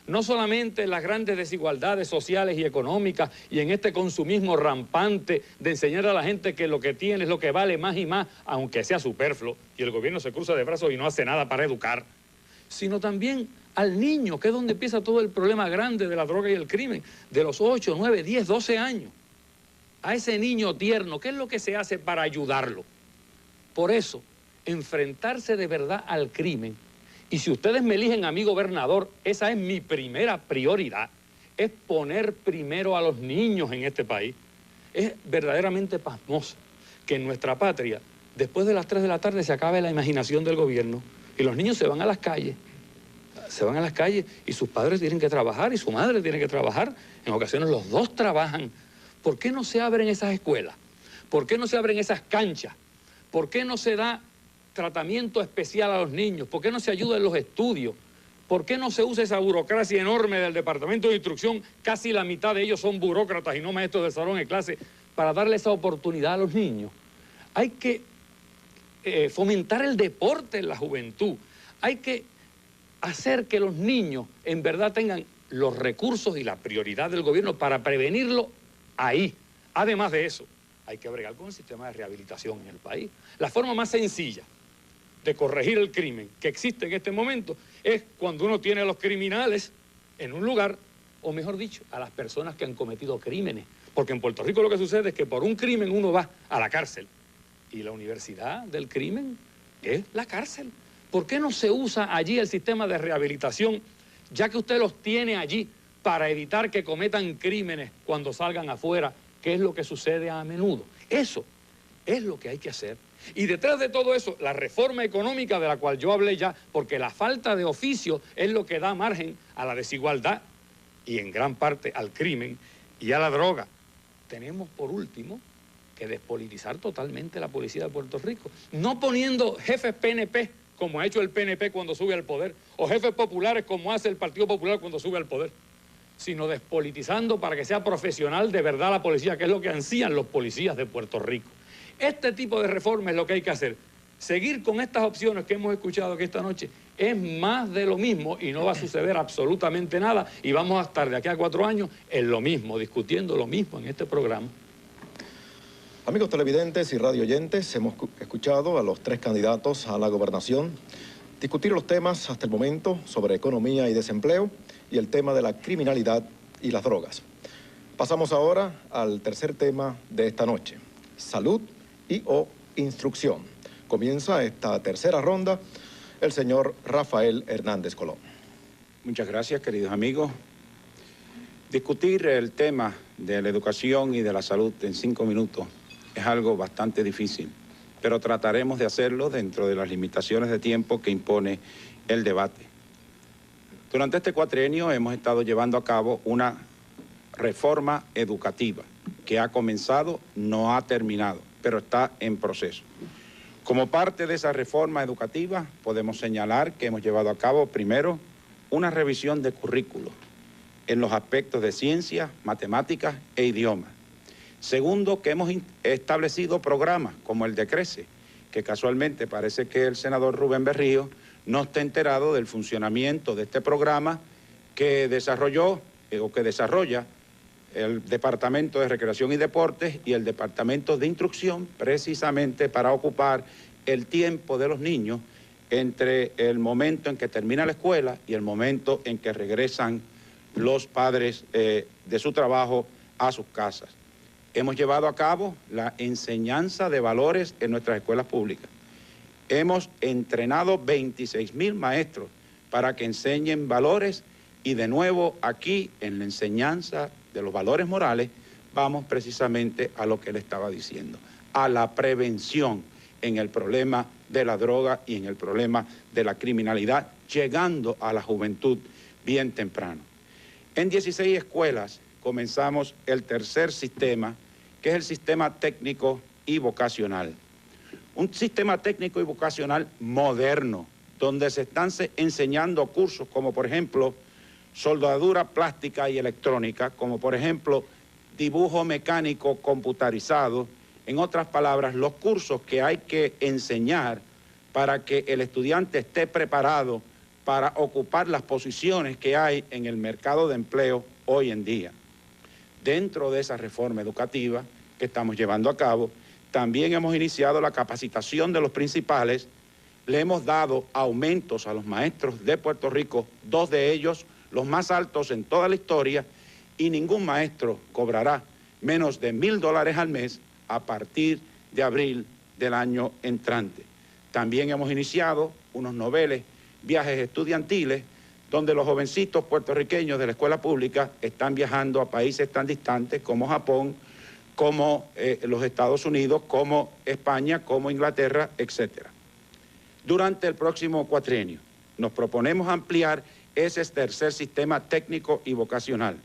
No solamente en las grandes desigualdades sociales y económicas y en este consumismo rampante de enseñar a la gente que lo que tiene es lo que vale más y más, aunque sea superfluo, y el gobierno se cruza de brazos y no hace nada para educar, sino también al niño, que es donde empieza todo el problema grande de la droga y el crimen, de los 8, 9, 10, 12 años. A ese niño tierno, ¿qué es lo que se hace para ayudarlo? Por eso, enfrentarse de verdad al crimen. Y si ustedes me eligen a mí gobernador, esa es mi primera prioridad, es poner primero a los niños en este país. Es verdaderamente pasmoso que en nuestra patria, después de las 3 de la tarde, se acabe la imaginación del gobierno y los niños se van a las calles. Se van a las calles y sus padres tienen que trabajar y su madre tiene que trabajar. En ocasiones los dos trabajan. ¿Por qué no se abren esas escuelas? ¿Por qué no se abren esas canchas? ¿Por qué no se da tratamiento especial a los niños? ¿Por qué no se ayuda en los estudios? ¿Por qué no se usa esa burocracia enorme del Departamento de Instrucción? Casi la mitad de ellos son burócratas y no maestros de salón de clase, para darle esa oportunidad a los niños. Hay que fomentar el deporte en la juventud. Hay que hacer que los niños en verdad tengan los recursos y la prioridad del gobierno para prevenirlo ahí. Además de eso, hay que bregar con el sistema de rehabilitación en el país. La forma más sencilla de corregir el crimen que existe en este momento es cuando uno tiene a los criminales en un lugar, o mejor dicho, a las personas que han cometido crímenes. Porque en Puerto Rico lo que sucede es que por un crimen uno va a la cárcel y la universidad del crimen es la cárcel. ¿Por qué no se usa allí el sistema de rehabilitación, ya que usted los tiene allí para evitar que cometan crímenes cuando salgan afuera, que es lo que sucede a menudo? Eso es lo que hay que hacer. Y detrás de todo eso, la reforma económica de la cual yo hablé ya, porque la falta de oficio es lo que da margen a la desigualdad y en gran parte al crimen y a la droga. Tenemos, por último, que despolitizar totalmente la policía de Puerto Rico, no poniendo jefes PNP como ha hecho el PNP cuando sube al poder, o jefes populares como hace el Partido Popular cuando sube al poder, sino despolitizando para que sea profesional de verdad la policía, que es lo que ansían los policías de Puerto Rico. Este tipo de reforma es lo que hay que hacer. Seguir con estas opciones que hemos escuchado aquí esta noche es más de lo mismo y no va a suceder absolutamente nada y vamos a estar de aquí a 4 años en lo mismo, discutiendo lo mismo en este programa. Amigos televidentes y radioyentes, hemos escuchado a los 3 candidatos a la gobernación discutir los temas hasta el momento sobre economía y desempleo y el tema de la criminalidad y las drogas. Pasamos ahora al tercer tema de esta noche, salud y/o instrucción. Comienza esta tercera ronda el señor Rafael Hernández Colón. Muchas gracias, queridos amigos. Discutir el tema de la educación y de la salud en 5 minutos es algo bastante difícil, pero trataremos de hacerlo dentro de las limitaciones de tiempo que impone el debate. Durante este cuatrienio hemos estado llevando a cabo una reforma educativa que ha comenzado, no ha terminado, pero está en proceso. Como parte de esa reforma educativa, podemos señalar que hemos llevado a cabo, primero, una revisión de currículos en los aspectos de ciencia, matemáticas e idiomas. Segundo, que hemos establecido programas como el de CRECE, que casualmente parece que el senador Rubén Berríos no está enterado del funcionamiento de este programa que desarrolló o que desarrolla el Departamento de Recreación y Deportes y el Departamento de Instrucción, precisamente para ocupar el tiempo de los niños entre el momento en que termina la escuela y el momento en que regresan los padres de su trabajo a sus casas. Hemos llevado a cabo la enseñanza de valores en nuestras escuelas públicas. Hemos entrenado 26,000 maestros para que enseñen valores y de nuevo aquí en la enseñanza de los valores morales vamos precisamente a lo que él estaba diciendo, a la prevención en el problema de la droga y en el problema de la criminalidad, llegando a la juventud bien temprano. En 16 escuelas comenzamos el tercer sistema, que es el sistema técnico y vocacional. Un sistema técnico y vocacional moderno, donde se están enseñando cursos como, por ejemplo, soldadura plástica y electrónica, como, por ejemplo, dibujo mecánico computarizado. En otras palabras, los cursos que hay que enseñar para que el estudiante esté preparado para ocupar las posiciones que hay en el mercado de empleo hoy en día. Dentro de esa reforma educativa que estamos llevando a cabo, también hemos iniciado la capacitación de los principales, le hemos dado aumentos a los maestros de Puerto Rico, 2 de ellos los más altos en toda la historia, y ningún maestro cobrará menos de $1,000 al mes a partir de abril del año entrante. También hemos iniciado unos noveles viajes estudiantiles, donde los jovencitos puertorriqueños de la escuela pública están viajando a países tan distantes como Japón, como los Estados Unidos, como España, como Inglaterra, etc. Durante el próximo cuatrienio nos proponemos ampliar ese tercer sistema técnico y vocacional.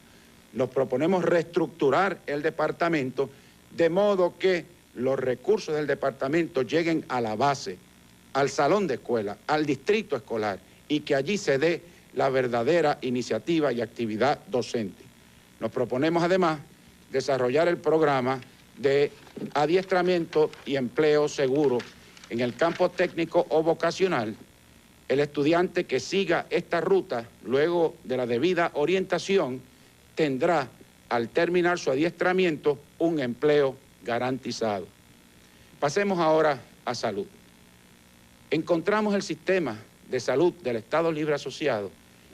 Nos proponemos reestructurar el departamento de modo que los recursos del departamento lleguen a la base, al salón de escuela, al distrito escolar, y que allí se dé la verdadera iniciativa y actividad docente. Nos proponemos además desarrollar el programa de adiestramiento y empleo seguro en el campo técnico o vocacional. El estudiante que siga esta ruta, luego de la debida orientación, tendrá, al terminar su adiestramiento, un empleo garantizado. Pasemos ahora a salud. Encontramos el sistema de salud del Estado Libre Asociado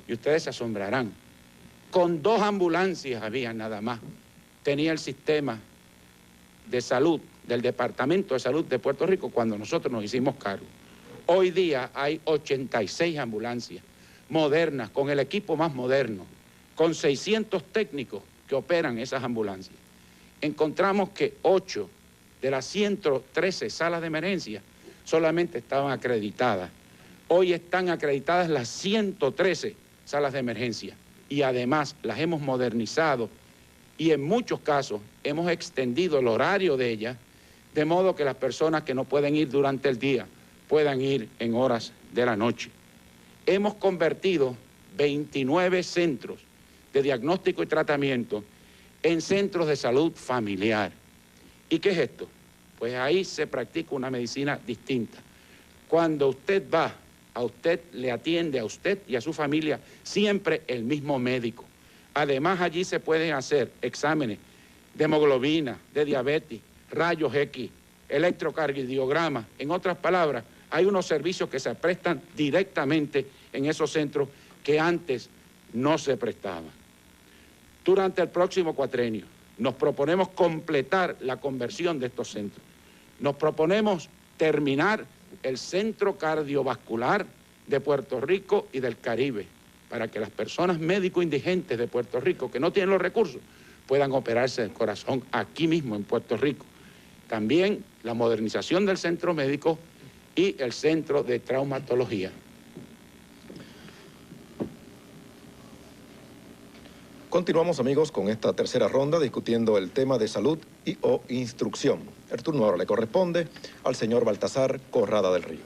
y ustedes se asombrarán. Con 2 ambulancias había nada más. Tenía el sistema de salud del Departamento de Salud de Puerto Rico cuando nosotros nos hicimos cargo. Hoy día hay 86 ambulancias modernas, con el equipo más moderno, con 600 técnicos que operan esas ambulancias. Encontramos que 8 de las 113 salas de emergencia solamente estaban acreditadas. Hoy están acreditadas las 113 salas de emergencia y además las hemos modernizado y en muchos casos hemos extendido el horario de ellas de modo que las personas que no pueden ir durante el día puedan ir en horas de la noche. Hemos convertido 29 centros de diagnóstico y tratamiento en centros de salud familiar. ¿Y qué es esto? Pues ahí se practica una medicina distinta. Cuando usted va, a usted le atiende a usted y a su familia siempre el mismo médico. Además, allí se pueden hacer exámenes de hemoglobina, de diabetes, rayos X, electrocardiograma. En otras palabras, hay unos servicios que se prestan directamente en esos centros que antes no se prestaban. Durante el próximo cuatrienio nos proponemos completar la conversión de estos centros. Nos proponemos terminar el Centro Cardiovascular de Puerto Rico y del Caribe. para que las personas médico indigentes de Puerto Rico que no tienen los recursos puedan operarse el corazón aquí mismo en Puerto Rico. También la modernización del centro médico y el centro de traumatología. Continuamos, amigos, con esta tercera ronda discutiendo el tema de salud o instrucción. El turno ahora le corresponde al señor Baltasar Corrada del Río.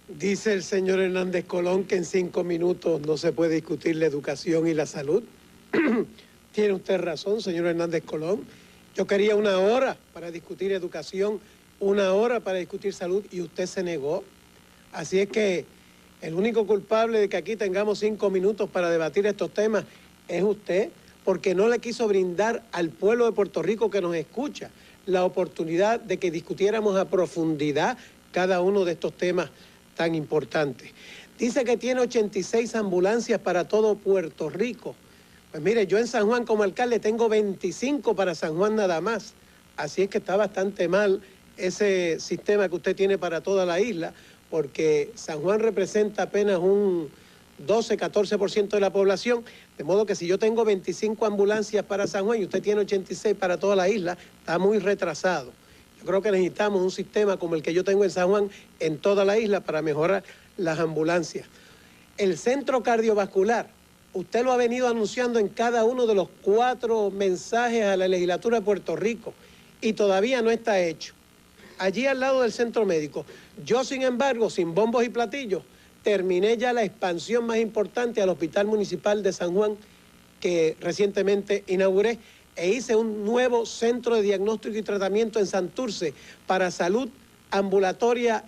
Dice el señor Hernández Colón que en 5 minutos no se puede discutir la educación y la salud. Tiene usted razón, señor Hernández Colón. Yo quería 1 hora para discutir educación, 1 hora para discutir salud y usted se negó. Así es que el único culpable de que aquí tengamos 5 minutos para debatir estos temas es usted, porque no le quiso brindar al pueblo de Puerto Rico que nos escucha la oportunidad de que discutiéramos a profundidad cada uno de estos temas tan importantes. Dice que tiene 86 ambulancias para todo Puerto Rico. Pues mire, yo en San Juan como alcalde tengo 25 para San Juan nada más. Así es que está bastante mal ese sistema que usted tiene para toda la isla, porque San Juan representa apenas un 12-14% de la población, de modo que si yo tengo 25 ambulancias para San Juan y usted tiene 86 para toda la isla, está muy retrasado. Yo creo que necesitamos un sistema como el que yo tengo en San Juan en toda la isla para mejorar las ambulancias. El centro cardiovascular, usted lo ha venido anunciando en cada uno de los 4 mensajes a la legislatura de Puerto Rico y todavía no está hecho. Allí al lado del centro médico, yo sin embargo, sin bombos y platillos, terminé ya la expansión más importante al Hospital Municipal de San Juan que recientemente inauguré e hice un nuevo centro de diagnóstico y tratamiento en Santurce para salud ambulatoria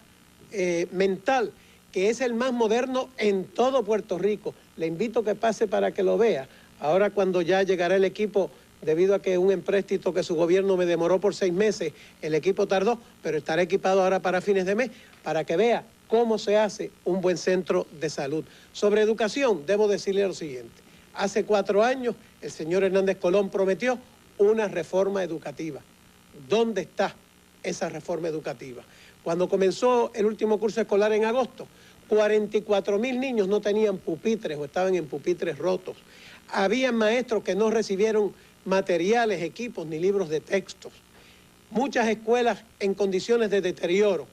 mental, que es el más moderno en todo Puerto Rico. Le invito a que pase para que lo vea. Ahora cuando ya llegará el equipo, debido a que un empréstito que su gobierno me demoró por 6 meses, el equipo tardó, pero estará equipado ahora para fines de mes, para que vea cómo se hace un buen centro de salud. Sobre educación, debo decirle lo siguiente. Hace 4 años, el señor Hernández Colón prometió una reforma educativa. ¿Dónde está esa reforma educativa? Cuando comenzó el último curso escolar en agosto, 44,000 niños no tenían pupitres o estaban en pupitres rotos. Había maestros que no recibieron materiales, equipos ni libros de textos. Muchas escuelas en condiciones de deterioro.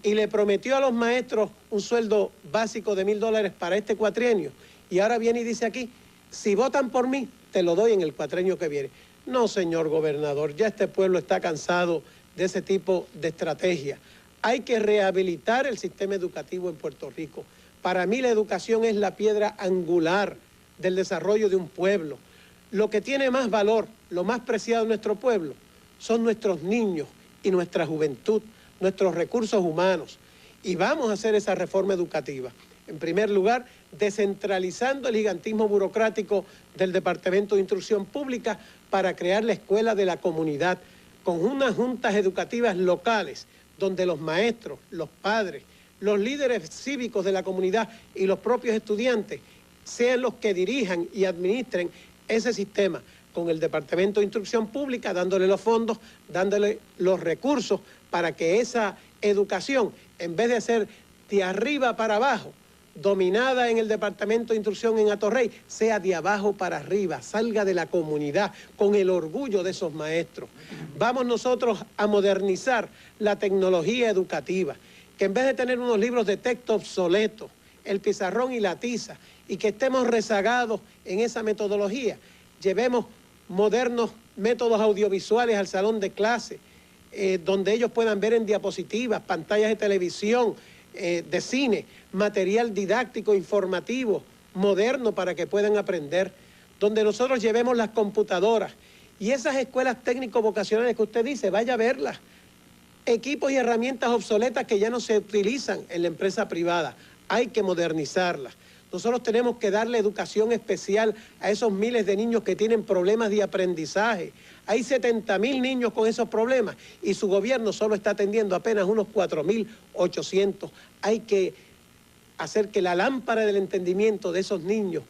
Y le prometió a los maestros un sueldo básico de $1,000 para este cuatrienio. Y ahora viene y dice aquí, si votan por mí, te lo doy en el cuatrienio que viene. No, señor gobernador, ya este pueblo está cansado de ese tipo de estrategia. Hay que rehabilitar el sistema educativo en Puerto Rico. Para mí la educación es la piedra angular del desarrollo de un pueblo. Lo que tiene más valor, lo más preciado de nuestro pueblo, son nuestros niños y nuestra juventud, nuestros recursos humanos. Y vamos a hacer esa reforma educativa. En primer lugar, descentralizando el gigantismo burocrático del Departamento de Instrucción Pública para crear la escuela de la comunidad, con unas juntas educativas locales, donde los maestros, los padres, los líderes cívicos de la comunidad y los propios estudiantes sean los que dirijan y administren ese sistema, con el Departamento de Instrucción Pública dándole los fondos, dándole los recursos para que esa educación, en vez de ser de arriba para abajo, dominada en el Departamento de Instrucción en Atorrey, sea de abajo para arriba, salga de la comunidad con el orgullo de esos maestros. Vamos nosotros a modernizar la tecnología educativa, que en vez de tener unos libros de texto obsoletos, el pizarrón y la tiza, y que estemos rezagados en esa metodología, llevemos modernos métodos audiovisuales al salón de clase, donde ellos puedan ver en diapositivas, pantallas de televisión, de cine, material didáctico, informativo, moderno para que puedan aprender, donde nosotros llevemos las computadoras y esas escuelas técnico-vocacionales que usted dice, vaya a verlas, equipos y herramientas obsoletas que ya no se utilizan en la empresa privada, hay que modernizarlas. Nosotros tenemos que darle educación especial a esos miles de niños que tienen problemas de aprendizaje. Hay 70,000 niños con esos problemas y su gobierno solo está atendiendo apenas unos 4,800. Hay que hacer que la lámpara del entendimiento de esos niños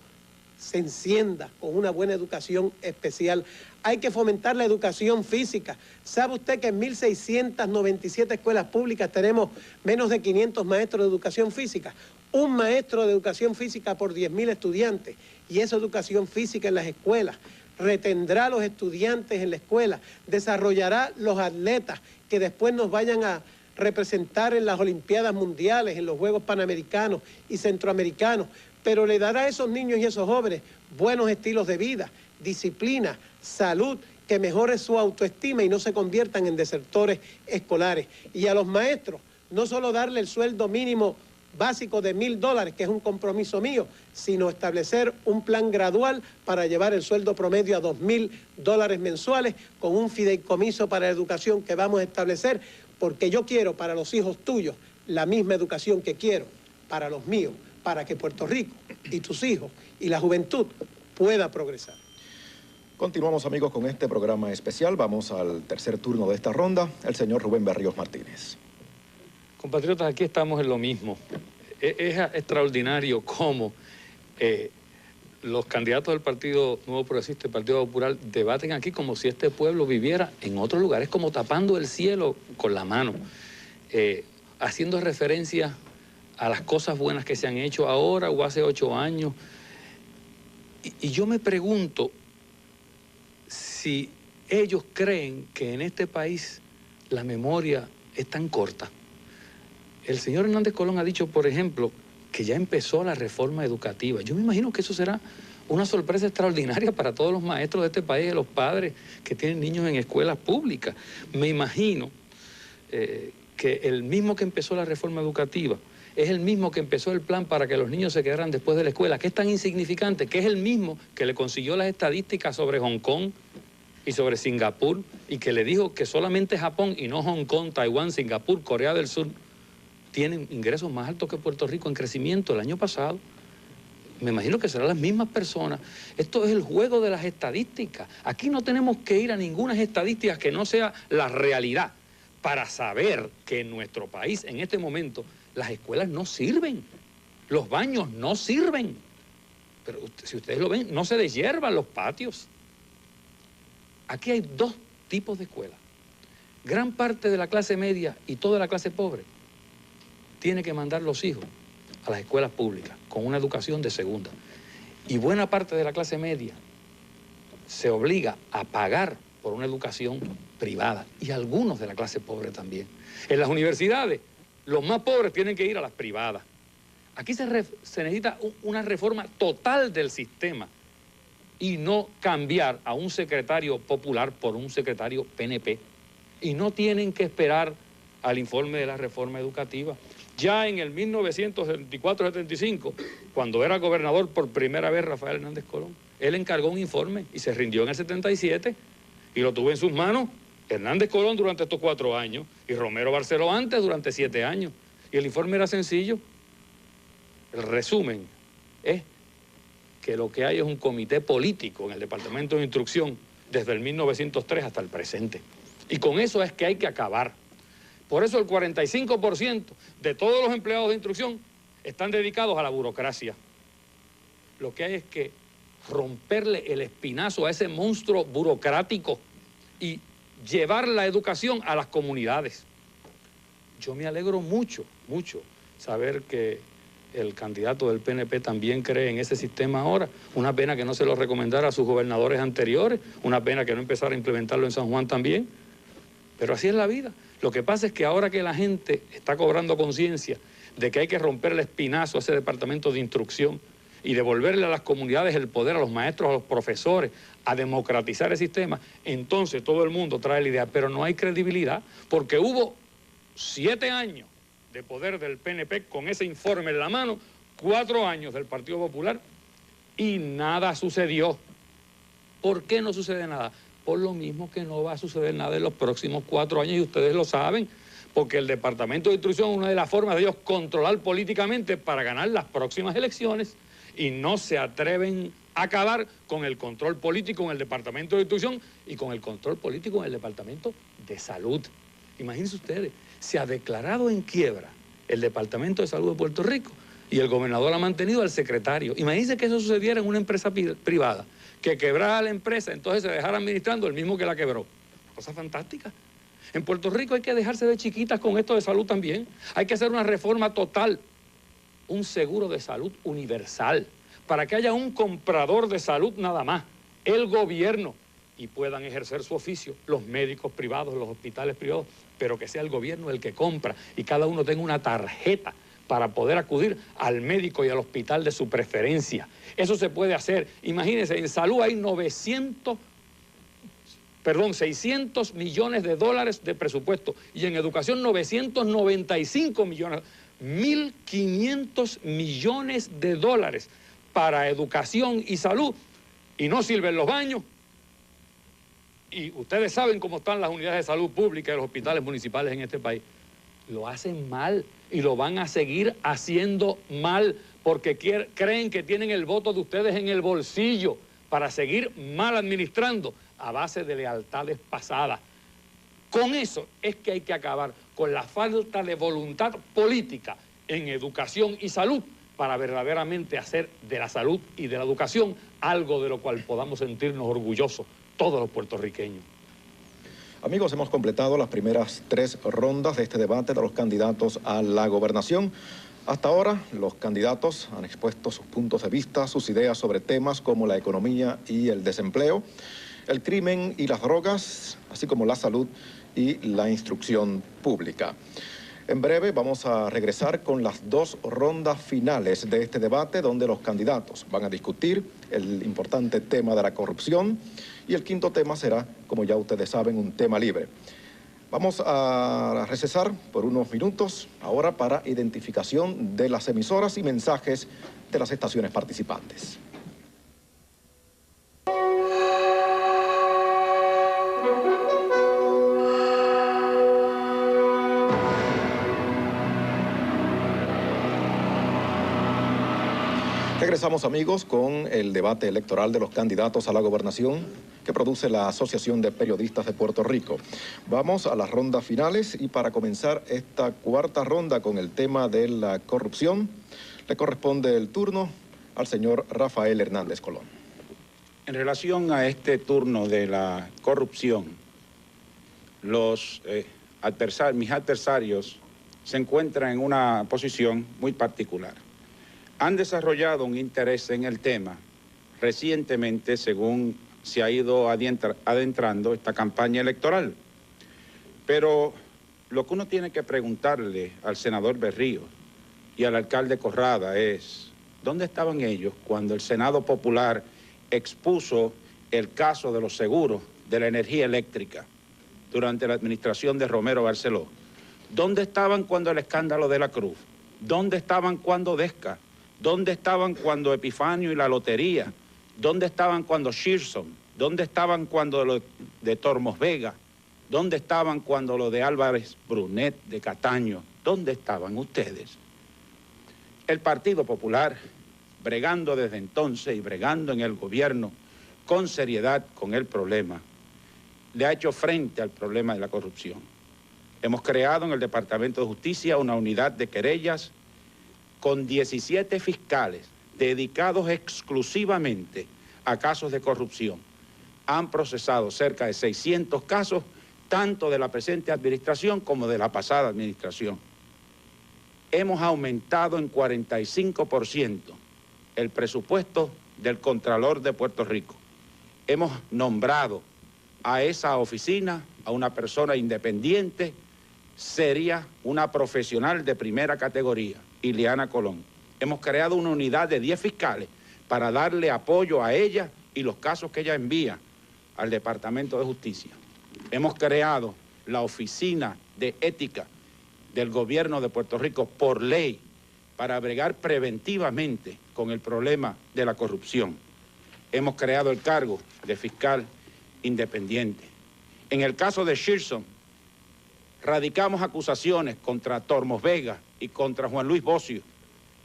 se encienda con una buena educación especial. Hay que fomentar la educación física. ¿Sabe usted que en 1,697 escuelas públicas tenemos menos de 500 maestros de educación física? un maestro de educación física por 10.000 estudiantes, y esa educación física en las escuelas retendrá a los estudiantes en la escuela, desarrollará los atletas que después nos vayan a representar en las Olimpiadas Mundiales, en los Juegos Panamericanos y Centroamericanos, pero le dará a esos niños y esos jóvenes buenos estilos de vida, disciplina, salud, que mejore su autoestima y no se conviertan en desertores escolares. Y a los maestros, no solo darle el sueldo mínimo básico de $1.000, que es un compromiso mío, sino establecer un plan gradual para llevar el sueldo promedio a $2.000 mensuales, con un fideicomiso para la educación que vamos a establecer, porque yo quiero para los hijos tuyos la misma educación que quiero para los míos, para que Puerto Rico y tus hijos y la juventud pueda progresar. Continuamos, amigos, con este programa especial. Vamos al tercer turno de esta ronda, el señor Rubén Berríos Martínez. Compatriotas, aquí estamos en lo mismo. Es extraordinario cómo los candidatos del Partido Nuevo Progresista y Partido Popular debaten aquí como si este pueblo viviera en otro lugar. Es como tapando el cielo con la mano, haciendo referencia a las cosas buenas que se han hecho ahora o hace 8 años. Y yo me pregunto si ellos creen que en este país la memoria es tan corta. El señor Hernández Colón ha dicho, por ejemplo, que ya empezó la reforma educativa. Yo me imagino que eso será una sorpresa extraordinaria para todos los maestros de este país, de los padres que tienen niños en escuelas públicas. Me imagino que el mismo que empezó la reforma educativa es el mismo que empezó el plan para que los niños se quedaran después de la escuela, que es tan insignificante, que es el mismo que le consiguió las estadísticas sobre Hong Kong y sobre Singapur, y que le dijo que solamente Japón y no Hong Kong, Taiwán, Singapur, Corea del Sur tienen ingresos más altos que Puerto Rico en crecimiento el año pasado. Me imagino que serán las mismas personas. Esto es el juego de las estadísticas. Aquí no tenemos que ir a ninguna estadística que no sea la realidad para saber que en nuestro país, en este momento, las escuelas no sirven, los baños no sirven. Pero si ustedes lo ven, no se deshiervan los patios. Aquí hay 2 tipos de escuelas. Gran parte de la clase media y toda la clase pobre tiene que mandar los hijos a las escuelas públicas con una educación de segunda. Y buena parte de la clase media se obliga a pagar por una educación privada, y algunos de la clase pobre también. En las universidades, los más pobres tienen que ir a las privadas. Aquí se necesita una reforma total del sistema y no cambiar a un secretario popular por un secretario PNP. Y no tienen que esperar al informe de la reforma educativa. Ya en el 1974-75, cuando era gobernador por primera vez Rafael Hernández Colón, él encargó un informe y se rindió en el 77 y lo tuvo en sus manos Hernández Colón durante estos 4 años y Romero Barceló antes durante 7 años. Y el informe era sencillo. El resumen es que lo que hay es un comité político en el Departamento de Instrucción desde el 1903 hasta el presente. Y con eso es que hay que acabar. Por eso el 45% de todos los empleados de instrucción están dedicados a la burocracia. Lo que hay es que romperle el espinazo a ese monstruo burocrático y llevar la educación a las comunidades. Yo me alegro mucho, mucho saber que el candidato del PNP también cree en ese sistema ahora. Una pena que no se lo recomendara a sus gobernadores anteriores, una pena que no empezara a implementarlo en San Juan también. Pero así es la vida. Lo que pasa es que ahora que la gente está cobrando conciencia de que hay que romper el espinazo a ese departamento de instrucción y devolverle a las comunidades el poder, a los maestros, a los profesores, a democratizar el sistema, entonces todo el mundo trae la idea, pero no hay credibilidad, porque hubo 7 años de poder del PNP con ese informe en la mano, 4 años del Partido Popular y nada sucedió. ¿Por qué no sucede nada? Por lo mismo que no va a suceder nada en los próximos 4 años y ustedes lo saben, porque el Departamento de Instrucción es una de las formas de ellos controlar políticamente para ganar las próximas elecciones y no se atreven a acabar con el control político en el Departamento de Instrucción y con el control político en el Departamento de Salud. Imagínense ustedes, se ha declarado en quiebra el Departamento de Salud de Puerto Rico y el gobernador ha mantenido al secretario. Imagínense que eso sucediera en una empresa privada, que quebrara la empresa, entonces se dejara administrando el mismo que la quebró. Cosa fantástica. En Puerto Rico hay que dejarse de chiquitas con esto de salud también. Hay que hacer una reforma total un seguro de salud universal, para que haya un comprador de salud nada más, el gobierno, y puedan ejercer su oficio los médicos privados, los hospitales privados, pero que sea el gobierno el que compra y cada uno tenga una tarjeta para poder acudir al médico y al hospital de su preferencia. Eso se puede hacer. Imagínense, en salud hay 600 millones de dólares de presupuesto y en educación 995 millones, 1.500 millones de dólares para educación y salud, y no sirven los baños. Y ustedes saben cómo están las unidades de salud pública y los hospitales municipales en este país. Lo hacen mal y lo van a seguir haciendo mal porque creen que tienen el voto de ustedes en el bolsillo para seguir mal administrando a base de lealtades pasadas. Con eso es que hay que acabar, con la falta de voluntad política en educación y salud para verdaderamente hacer de la salud y de la educación algo de lo cual podamos sentirnos orgullosos todos los puertorriqueños. Amigos, hemos completado las primeras 3 rondas de este debate de los candidatos a la gobernación. Hasta ahora, los candidatos han expuesto sus puntos de vista, sus ideas sobre temas como la economía y el desempleo, el crimen y las drogas, así como la salud y la instrucción pública. En breve vamos a regresar con las 2 rondas finales de este debate, donde los candidatos van a discutir el importante tema de la corrupción y el quinto tema será, como ya ustedes saben, un tema libre. Vamos a recesar por unos minutos ahora para identificación de las emisoras y mensajes de las estaciones participantes. Regresamos, amigos, con el debate electoral de los candidatos a la gobernación que produce la Asociación de Periodistas de Puerto Rico. Vamos a las rondas finales y para comenzar esta 4ª ronda con el tema de la corrupción, le corresponde el turno al señor Rafael Hernández Colón. En relación a este turno de la corrupción, mis adversarios se encuentran en una posición muy particular. Han desarrollado un interés en el tema recientemente, según se ha ido adentrando esta campaña electoral. Pero lo que uno tiene que preguntarle al senador Berríos y al alcalde Corrada es, ¿dónde estaban ellos cuando el Senado Popular expuso el caso de los seguros de la energía eléctrica durante la administración de Romero Barceló? ¿Dónde estaban cuando el escándalo de la Cruz? ¿Dónde estaban cuando Desca? ¿Dónde estaban cuando Epifanio y la lotería? ¿Dónde estaban cuando Shearson? ¿Dónde estaban cuando lo de Tormos Vega? ¿Dónde estaban cuando lo de Álvarez Brunet de Cataño? ¿Dónde estaban ustedes? El Partido Popular, bregando desde entonces y bregando en el gobierno con seriedad con el problema, le ha hecho frente al problema de la corrupción. Hemos creado en el Departamento de Justicia una unidad de querellas con 17 fiscales dedicados exclusivamente a casos de corrupción. Han procesado cerca de 600 casos, tanto de la presente administración como de la pasada administración. Hemos aumentado en 45% el presupuesto del Contralor de Puerto Rico. Hemos nombrado a esa oficina a una persona independiente, seria, una profesional de primera categoría, Ileana Colón. Hemos creado una unidad de 10 fiscales para darle apoyo a ella y los casos que ella envía al Departamento de Justicia. Hemos creado la Oficina de Ética del Gobierno de Puerto Rico por ley para bregar preventivamente con el problema de la corrupción. Hemos creado el cargo de fiscal independiente. En el caso de Shearson, radicamos acusaciones contra Tormos Vega y contra Juan Luis Bocio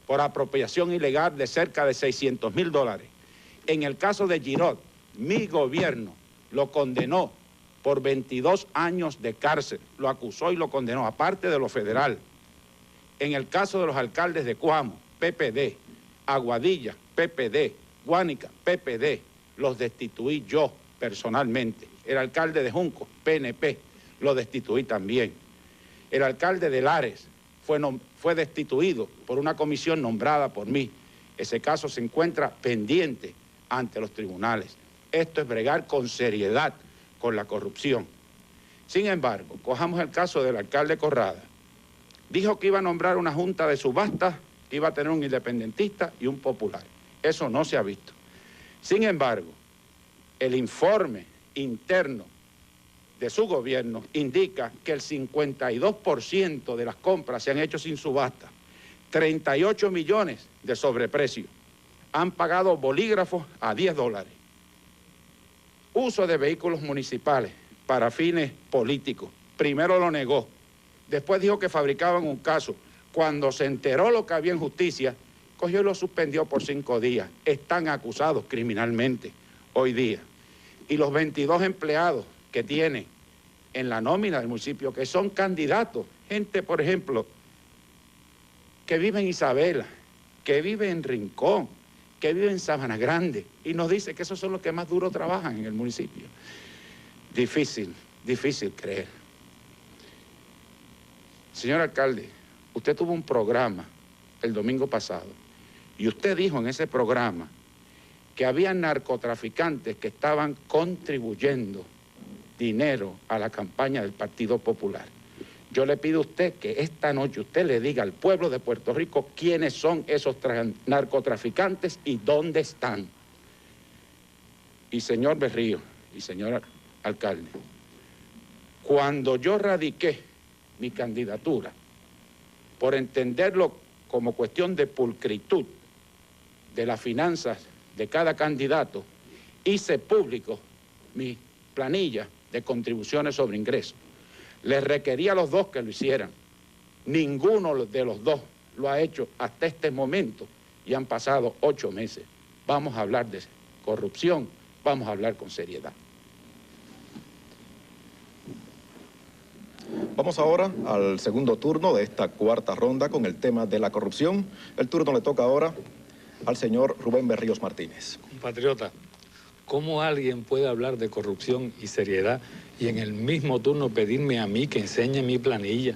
por apropiación ilegal de cerca de $600,000. En el caso de Girot, mi gobierno lo condenó por 22 años de cárcel, lo acusó y lo condenó, aparte de lo federal. En el caso de los alcaldes de Cuamo, PPD, Aguadilla, PPD, Guánica, PPD, los destituí yo personalmente. El alcalde de Junco, PNP, lo destituí también. El alcalde de Lares, fue destituido por una comisión nombrada por mí. Ese caso se encuentra pendiente ante los tribunales. Esto es bregar con seriedad con la corrupción. Sin embargo, cojamos el caso del alcalde Corrada. Dijo que iba a nombrar una junta de subastas, que iba a tener un independentista y un popular. Eso no se ha visto. Sin embargo, el informe interno de su gobierno indica que el 52% de las compras se han hecho sin subasta. 38 millones de sobreprecio. Han pagado bolígrafos a $10. Uso de vehículos municipales para fines políticos. Primero lo negó. Después dijo que fabricaban un caso. Cuando se enteró lo que había en justicia, cogió y lo suspendió por 5 días. Están acusados criminalmente hoy día. Y los 22 empleados que tiene en la nómina del municipio, que son candidatos, gente, por ejemplo, que vive en Isabela, que vive en Rincón, que vive en Sabana Grande, y nos dice que esos son los que más duro trabajan en el municipio. Difícil creer. Señor alcalde, usted tuvo un programa el domingo pasado, y usted dijo en ese programa que había narcotraficantes que estaban contribuyendo dinero a la campaña del Partido Popular. Yo le pido a usted que esta noche usted le diga al pueblo de Puerto Rico quiénes son esos narcotraficantes y dónde están. Y señor Berrío y señor alcalde, cuando yo radiqué mi candidatura, por entenderlo como cuestión de pulcritud de las finanzas de cada candidato, hice público mi planilla de contribuciones sobre ingresos. Les requería a los dos que lo hicieran. Ninguno de los dos lo ha hecho hasta este momento y han pasado 8 meses. Vamos a hablar de corrupción, vamos a hablar con seriedad. Vamos ahora al segundo turno de esta cuarta ronda con el tema de la corrupción. El turno le toca ahora al señor Rubén Berríos Martínez. Compatriota, ¿cómo alguien puede hablar de corrupción y seriedad y en el mismo turno pedirme a mí que enseñe mi planilla?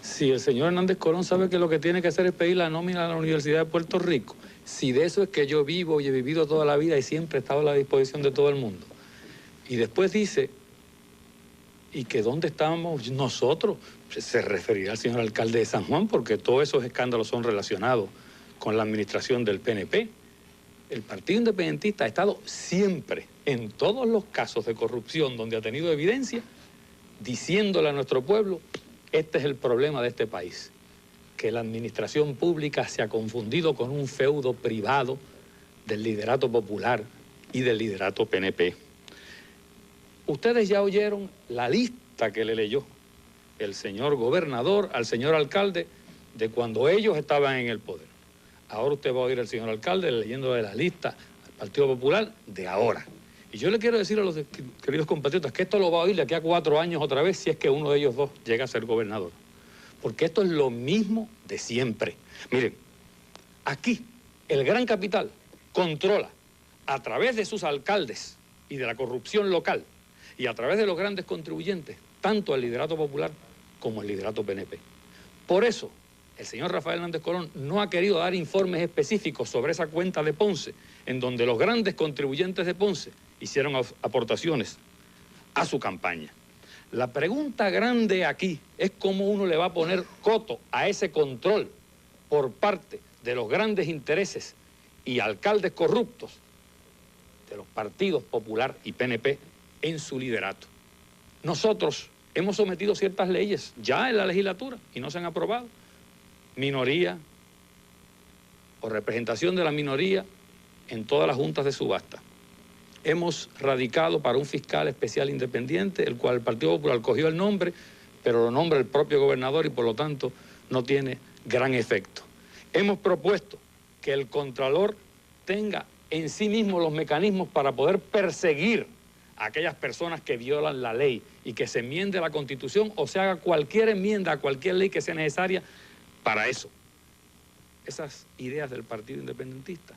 Si el señor Hernández Colón sabe que lo que tiene que hacer es pedir la nómina a la Universidad de Puerto Rico, si de eso es que yo vivo y he vivido toda la vida y siempre he estado a la disposición de todo el mundo. Y después dice, ¿y que dónde estábamos nosotros? Se referirá al señor alcalde de San Juan, porque todos esos escándalos son relacionados con la administración del PNP. El Partido Independentista ha estado siempre, en todos los casos de corrupción donde ha tenido evidencia, diciéndole a nuestro pueblo, este es el problema de este país, que la administración pública se ha confundido con un feudo privado del liderato popular y del liderato PNP. Ustedes ya oyeron la lista que le leyó el señor gobernador al señor alcalde de cuando ellos estaban en el poder. Ahora usted va a oír al señor alcalde leyendo de la lista al Partido Popular de ahora. Y yo le quiero decir a los queridos compatriotas que esto lo va a oír de aquí a 4 años otra vez si es que uno de ellos dos llega a ser gobernador. Porque esto es lo mismo de siempre. Miren, aquí el gran capital controla a través de sus alcaldes y de la corrupción local y a través de los grandes contribuyentes, tanto el liderato popular como el liderato PNP. Por eso, el señor Rafael Hernández Colón no ha querido dar informes específicos sobre esa cuenta de Ponce, en donde los grandes contribuyentes de Ponce hicieron aportaciones a su campaña. La pregunta grande aquí es cómo uno le va a poner coto a ese control por parte de los grandes intereses y alcaldes corruptos de los partidos Popular y PNP en su liderato. Nosotros hemos sometido ciertas leyes ya en la legislatura y no se han aprobado. Minoría o representación de la minoría en todas las juntas de subasta. Hemos radicado para un fiscal especial independiente, el cual el Partido Popular cogió el nombre, pero lo nombra el propio gobernador y por lo tanto no tiene gran efecto. Hemos propuesto que el Contralor tenga en sí mismo los mecanismos para poder perseguir a aquellas personas que violan la ley y que se enmiende la Constitución o se haga cualquier enmienda a cualquier ley que sea necesaria para eso. Esas ideas del Partido Independentista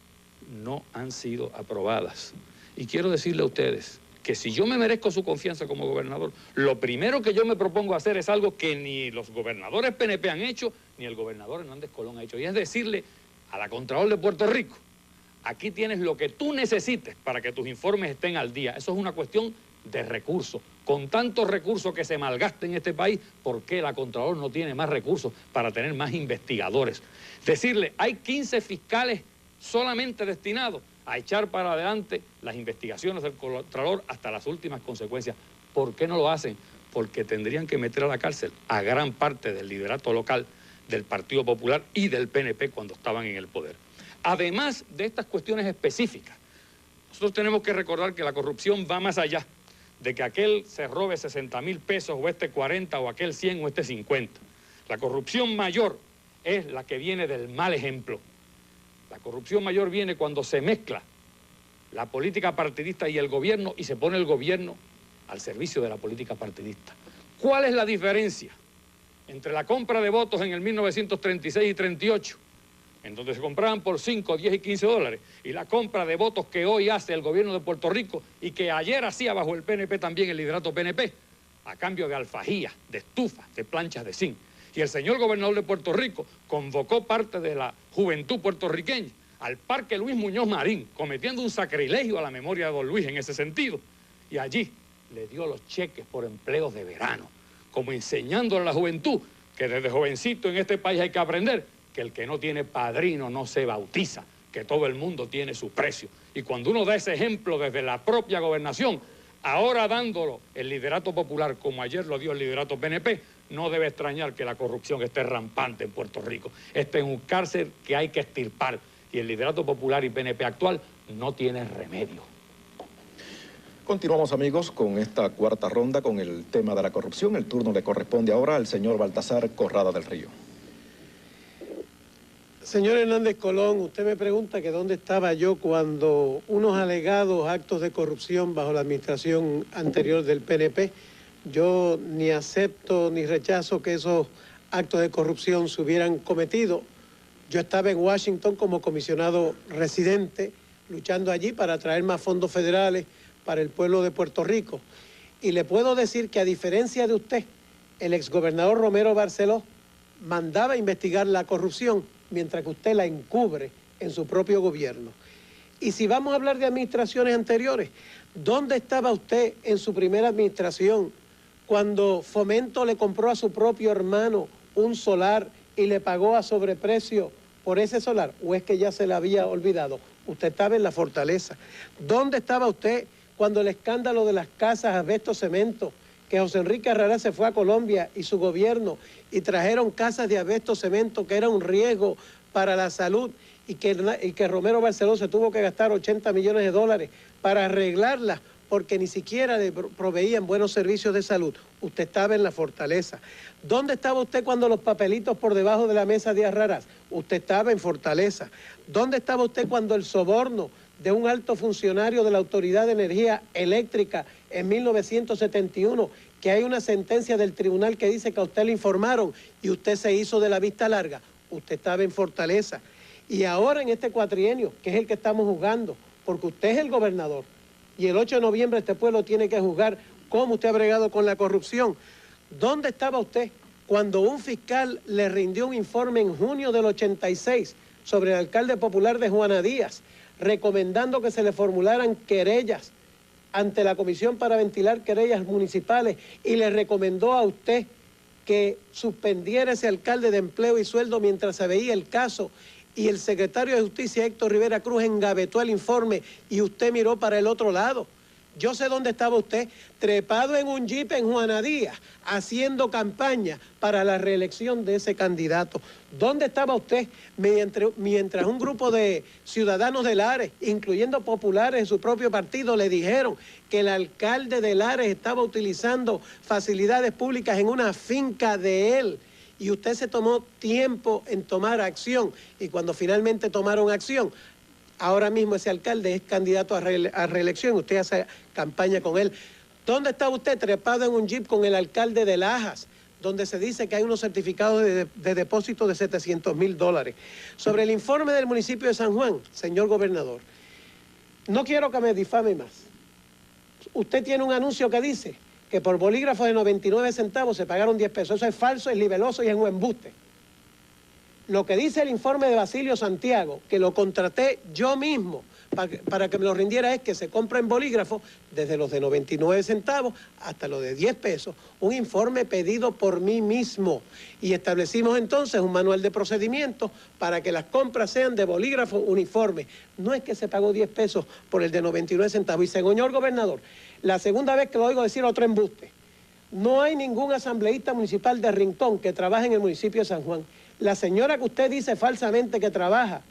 no han sido aprobadas. Y quiero decirle a ustedes que si yo me merezco su confianza como gobernador, lo primero que yo me propongo hacer es algo que ni los gobernadores PNP han hecho, ni el gobernador Hernández Colón ha hecho, y es decirle a la Contralor de Puerto Rico: aquí tienes lo que tú necesites para que tus informes estén al día. Eso es una cuestión de recursos. Con tantos recursos que se malgasten en este país, ¿por qué la Contralor no tiene más recursos para tener más investigadores? Decirle, hay 15 fiscales solamente destinados a echar para adelante las investigaciones del Contralor hasta las últimas consecuencias. ¿Por qué no lo hacen? Porque tendrían que meter a la cárcel a gran parte del liderato local del Partido Popular y del PNP cuando estaban en el poder. Además de estas cuestiones específicas, nosotros tenemos que recordar que la corrupción va más allá de que aquel se robe 60,000 pesos o este 40 o aquel 100 o este 50. La corrupción mayor es la que viene del mal ejemplo. La corrupción mayor viene cuando se mezcla la política partidista y el gobierno y se pone el gobierno al servicio de la política partidista. ¿Cuál es la diferencia entre la compra de votos en el 1936 y 38, en donde se compraban por 5, 10 y 15 dólares, y la compra de votos que hoy hace el gobierno de Puerto Rico y que ayer hacía bajo el PNP también, el liderato PNP, a cambio de alfajía, de estufas, de planchas de zinc? Y el señor gobernador de Puerto Rico convocó parte de la juventud puertorriqueña al Parque Luis Muñoz Marín, cometiendo un sacrilegio a la memoria de don Luis en ese sentido. Y allí le dio los cheques por empleos de verano, como enseñándole a la juventud que desde jovencito en este país hay que aprender que el que no tiene padrino no se bautiza, que todo el mundo tiene su precio. Y cuando uno da ese ejemplo desde la propia gobernación, ahora dándolo el liderato popular, como ayer lo dio el liderato PNP, no debe extrañar que la corrupción esté rampante en Puerto Rico. Este es un cáncer que hay que extirpar y el liderato popular y PNP actual no tiene remedio. Continuamos, amigos, con esta cuarta ronda con el tema de la corrupción. El turno le corresponde ahora al señor Baltasar Corrada del Río. Señor Hernández Colón, usted me pregunta que dónde estaba yo cuando unos alegados actos de corrupción bajo la administración anterior del PNP. Yo ni acepto ni rechazo que esos actos de corrupción se hubieran cometido. Yo estaba en Washington como comisionado residente, luchando allí para traer más fondos federales para el pueblo de Puerto Rico. Y le puedo decir que, a diferencia de usted, el exgobernador Romero Barceló mandaba a investigar la corrupción, mientras que usted la encubre en su propio gobierno. Y si vamos a hablar de administraciones anteriores, ¿dónde estaba usted en su primera administración cuando Fomento le compró a su propio hermano un solar y le pagó a sobreprecio por ese solar? ¿O es que ya se le había olvidado? Usted estaba en la Fortaleza. ¿Dónde estaba usted cuando el escándalo de las casas Asbesto Cemento, que José Enrique Herrera se fue a Colombia y su gobierno y trajeron casas de asbesto cemento que era un riesgo para la salud y que Romero Barceló se tuvo que gastar 80 millones de dólares para arreglarlas porque ni siquiera le proveían buenos servicios de salud? Usted estaba en la Fortaleza. ¿Dónde estaba usted cuando los papelitos por debajo de la mesa de Arraraz? Usted estaba en Fortaleza. ¿Dónde estaba usted cuando el soborno de un alto funcionario de la Autoridad de Energía Eléctrica en 1971, que hay una sentencia del tribunal que dice que a usted le informaron y usted se hizo de la vista larga? Usted estaba en Fortaleza. Y ahora en este cuatrienio, que es el que estamos juzgando, porque usted es el gobernador, y el 8 de noviembre este pueblo tiene que juzgar cómo usted ha bregado con la corrupción. ¿Dónde estaba usted cuando un fiscal le rindió un informe en junio del 86 sobre el alcalde popular de Juana Díaz, recomendando que se le formularan querellas ante la Comisión para Ventilar Querellas Municipales, y le recomendó a usted que suspendiera ese alcalde de empleo y sueldo mientras se veía el caso, y el secretario de Justicia, Héctor Rivera Cruz, engavetó el informe y usted miró para el otro lado? Yo sé dónde estaba usted, trepado en un jeep en Juana Díaz, haciendo campaña para la reelección de ese candidato. ¿Dónde estaba usted mientras un grupo de ciudadanos de Lares, incluyendo populares de su propio partido, le dijeron que el alcalde de Lares estaba utilizando facilidades públicas en una finca de él? Y usted se tomó tiempo en tomar acción, y cuando finalmente tomaron acción, ahora mismo ese alcalde es candidato a reelección, usted hace campaña con él. ¿Dónde está usted trepado en un jeep con el alcalde de Lajas, donde se dice que hay unos certificados de depósito de $700,000? Sobre el informe del municipio de San Juan, señor gobernador, no quiero que me difame más. usted tiene un anuncio que dice que por bolígrafo de 99 centavos se pagaron 10 pesos. Eso es falso, es libeloso y es un embuste. Lo que dice el informe de Basilio Santiago, que lo contraté yo mismo para que me lo rindiera, es que se compra en bolígrafo desde los de 99 centavos hasta los de 10 pesos, un informe pedido por mí mismo. Y establecimos entonces un manual de procedimientos para que las compras sean de bolígrafo uniforme. No es que se pagó 10 pesos por el de 99 centavos. Y señor gobernador, la segunda vez que lo oigo decir otro embuste. No hay ningún asambleísta municipal de Rincón que trabaje en el municipio de San Juan. La señora que usted dice falsamente que trabaja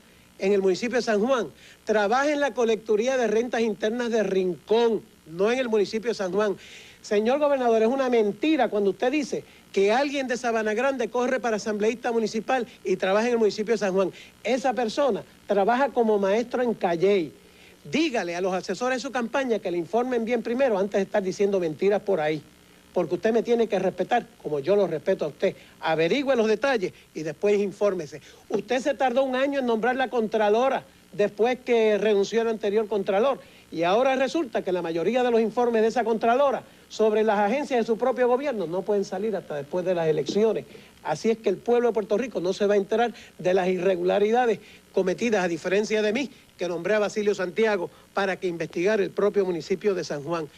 en el municipio de San Juan, trabaja en la colecturía de rentas internas de Rincón, no en el municipio de San Juan. Señor gobernador, es una mentira cuando usted dice que alguien de Sabana Grande corre para asambleísta municipal y trabaja en el municipio de San Juan. Esa persona trabaja como maestro en Calley. Dígale a los asesores de su campaña que le informen bien primero antes de estar diciendo mentiras por ahí. Porque usted me tiene que respetar como yo lo respeto a usted. Averigüe los detalles y después infórmese. Usted se tardó un año en nombrar la Contralora después que renunció el anterior Contralor. Y ahora resulta que la mayoría de los informes de esa Contralora sobre las agencias de su propio gobierno no pueden salir hasta después de las elecciones. Así es que el pueblo de Puerto Rico no se va a enterar de las irregularidades cometidas, a diferencia de mí, que nombré a Basilio Santiago para que investigara el propio municipio de San Juan.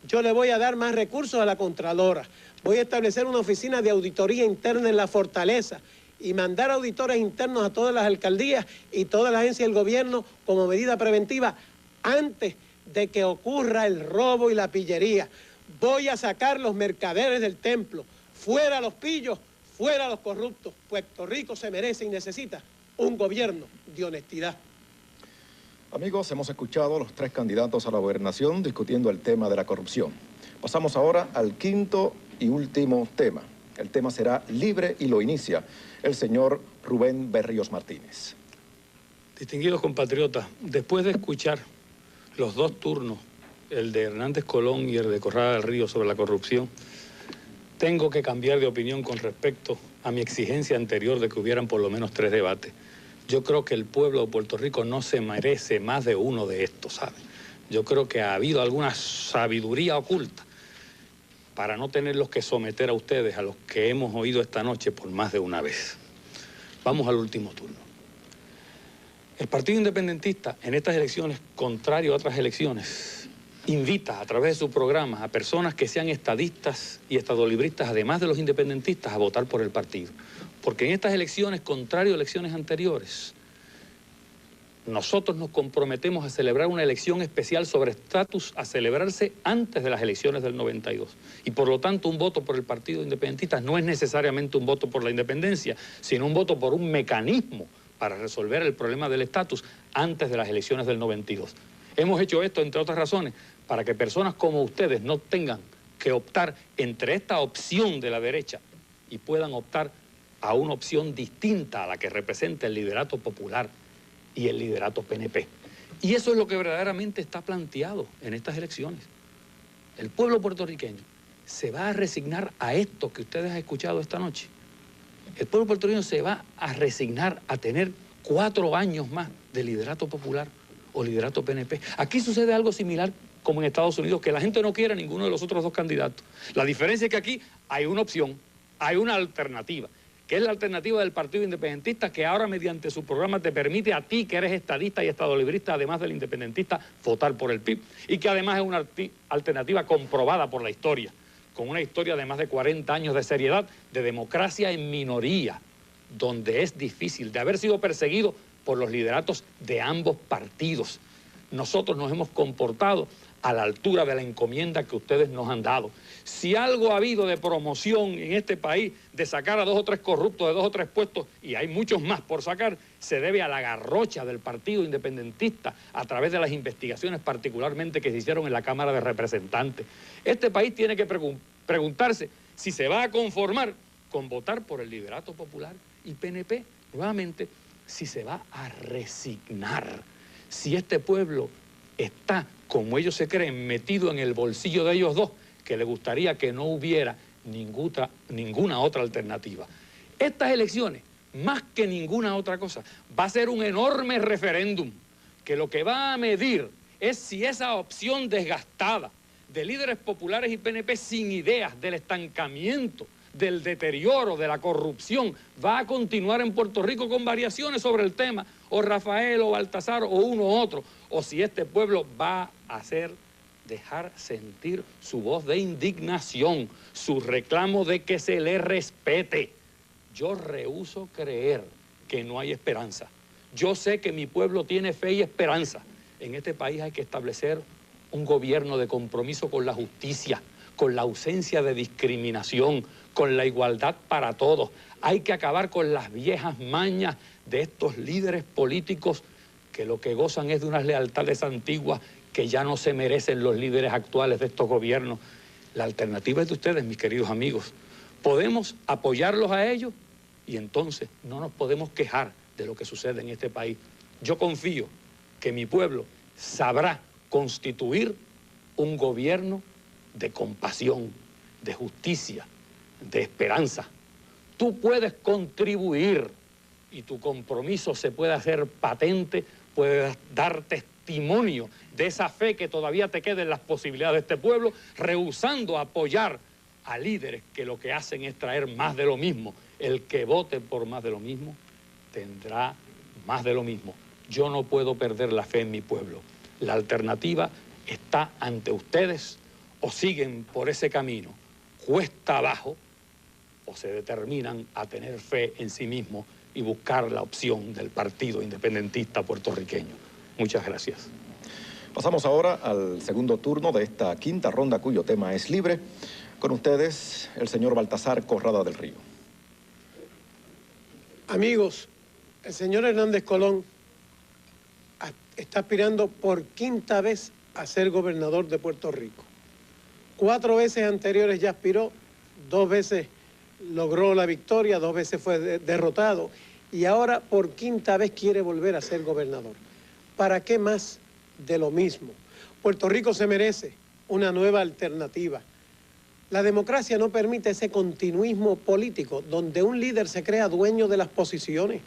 Yo le voy a dar más recursos a la Contralora. Voy a establecer una oficina de auditoría interna en la Fortaleza y mandar auditores internos a todas las alcaldías y todas las agencias del gobierno como medida preventiva antes de que ocurra el robo y la pillería. Voy a sacar los mercaderes del templo. Fuera los pillos, fuera los corruptos. Puerto Rico se merece y necesita un gobierno de honestidad. Amigos, hemos escuchado a los tres candidatos a la gobernación discutiendo el tema de la corrupción. Pasamos ahora al quinto y último tema. El tema será libre y lo inicia el señor Rubén Berríos Martínez. Distinguidos compatriotas, después de escuchar los dos turnos, el de Hernández Colón y el de Corrada del Río sobre la corrupción, tengo que cambiar de opinión con respecto a mi exigencia anterior de que hubieran por lo menos 3 debates. Yo creo que el pueblo de Puerto Rico no se merece más de uno de estos, ¿sabe? Yo creo que ha habido alguna sabiduría oculta para no tenerlos que someter a ustedes a los que hemos oído esta noche por más de una vez. Vamos al último turno. El Partido Independentista en estas elecciones, contrario a otras elecciones, invita a través de sus programas a personas que sean estadistas y estadolibristas, además de los independentistas, a votar por el partido. Porque en estas elecciones, contrario a elecciones anteriores, nosotros nos comprometemos a celebrar una elección especial sobre estatus a celebrarse antes de las elecciones del 92. Y por lo tanto, un voto por el Partido Independentista no es necesariamente un voto por la independencia, sino un voto por un mecanismo para resolver el problema del estatus antes de las elecciones del 92. Hemos hecho esto, entre otras razones, para que personas como ustedes no tengan que optar entre esta opción de la derecha y puedan optar a una opción distinta a la que representa el liderato popular y el liderato PNP. Y eso es lo que verdaderamente está planteado en estas elecciones. El pueblo puertorriqueño se va a resignar a esto que ustedes han escuchado esta noche. El pueblo puertorriqueño se va a resignar a tener 4 años más de liderato popular o liderato PNP. Aquí sucede algo similar como en Estados Unidos, que la gente no quiere a ninguno de los otros 2 candidatos. La diferencia es que aquí hay una opción, hay una alternativa, que es la alternativa del Partido Independentista, que ahora mediante su programa te permite a ti, que eres estadista y estadolibrista, además del independentista, votar por el PIB, y que además es una alternativa comprobada por la historia, con una historia de más de 40 años de seriedad, de democracia en minoría, donde es difícil, de haber sido perseguido por los lideratos de ambos partidos. Nosotros nos hemos comportado a la altura de la encomienda que ustedes nos han dado. Si algo ha habido de promoción en este país, de sacar a 2 o 3 corruptos de 2 o 3 puestos, y hay muchos más por sacar, se debe a la garrocha del Partido Independentista a través de las investigaciones particularmente que se hicieron en la Cámara de Representantes. Este país tiene que preguntarse si se va a conformar con votar por el liderato popular y PNP, nuevamente, si se va a resignar, si este pueblo está, como ellos se creen, metido en el bolsillo de ellos dos, que le gustaría que no hubiera ninguna otra alternativa. Estas elecciones, más que ninguna otra cosa, va a ser un enorme referéndum, que lo que va a medir es si esa opción desgastada de líderes populares y PNP sin ideas del estancamiento, del deterioro, de la corrupción, va a continuar en Puerto Rico con variaciones sobre el tema, o Rafael o Baltasar o uno u otro, o si este pueblo va a dejar sentir su voz de indignación, su reclamo de que se le respete. Yo rehúso creer que no hay esperanza. Yo sé que mi pueblo tiene fe y esperanza. En este país hay que establecer un gobierno de compromiso con la justicia, con la ausencia de discriminación, con la igualdad para todos. Hay que acabar con las viejas mañas de estos líderes políticos que lo que gozan es de unas lealtades antiguas que ya no se merecen los líderes actuales de estos gobiernos. La alternativa es de ustedes, mis queridos amigos. Podemos apoyarlos a ellos y entonces no nos podemos quejar de lo que sucede en este país. Yo confío que mi pueblo sabrá constituir un gobierno de compasión, de justicia, de esperanza. Tú puedes contribuir y tu compromiso se puede hacer patente, puedes dar testimonio de esa fe que todavía te queda en las posibilidades de este pueblo, rehusando apoyar a líderes que lo que hacen es traer más de lo mismo. El que vote por más de lo mismo tendrá más de lo mismo. Yo no puedo perder la fe en mi pueblo. La alternativa está ante ustedes, o siguen por ese camino cuesta abajo, o se determinan a tener fe en sí mismos y buscar la opción del Partido Independentista Puertorriqueño. Muchas gracias. Pasamos ahora al segundo turno de esta quinta ronda, cuyo tema es libre. Con ustedes, el señor Baltasar Corrada del Río. Amigos, el señor Hernández Colón está aspirando por quinta vez a ser gobernador de Puerto Rico. 4 veces anteriores ya aspiró, 2 veces logró la victoria, 2 veces fue derrotado y ahora por quinta vez quiere volver a ser gobernador. ¿Para qué más de lo mismo? Puerto Rico se merece una nueva alternativa. La democracia no permite ese continuismo político donde un líder se crea dueño de las posiciones.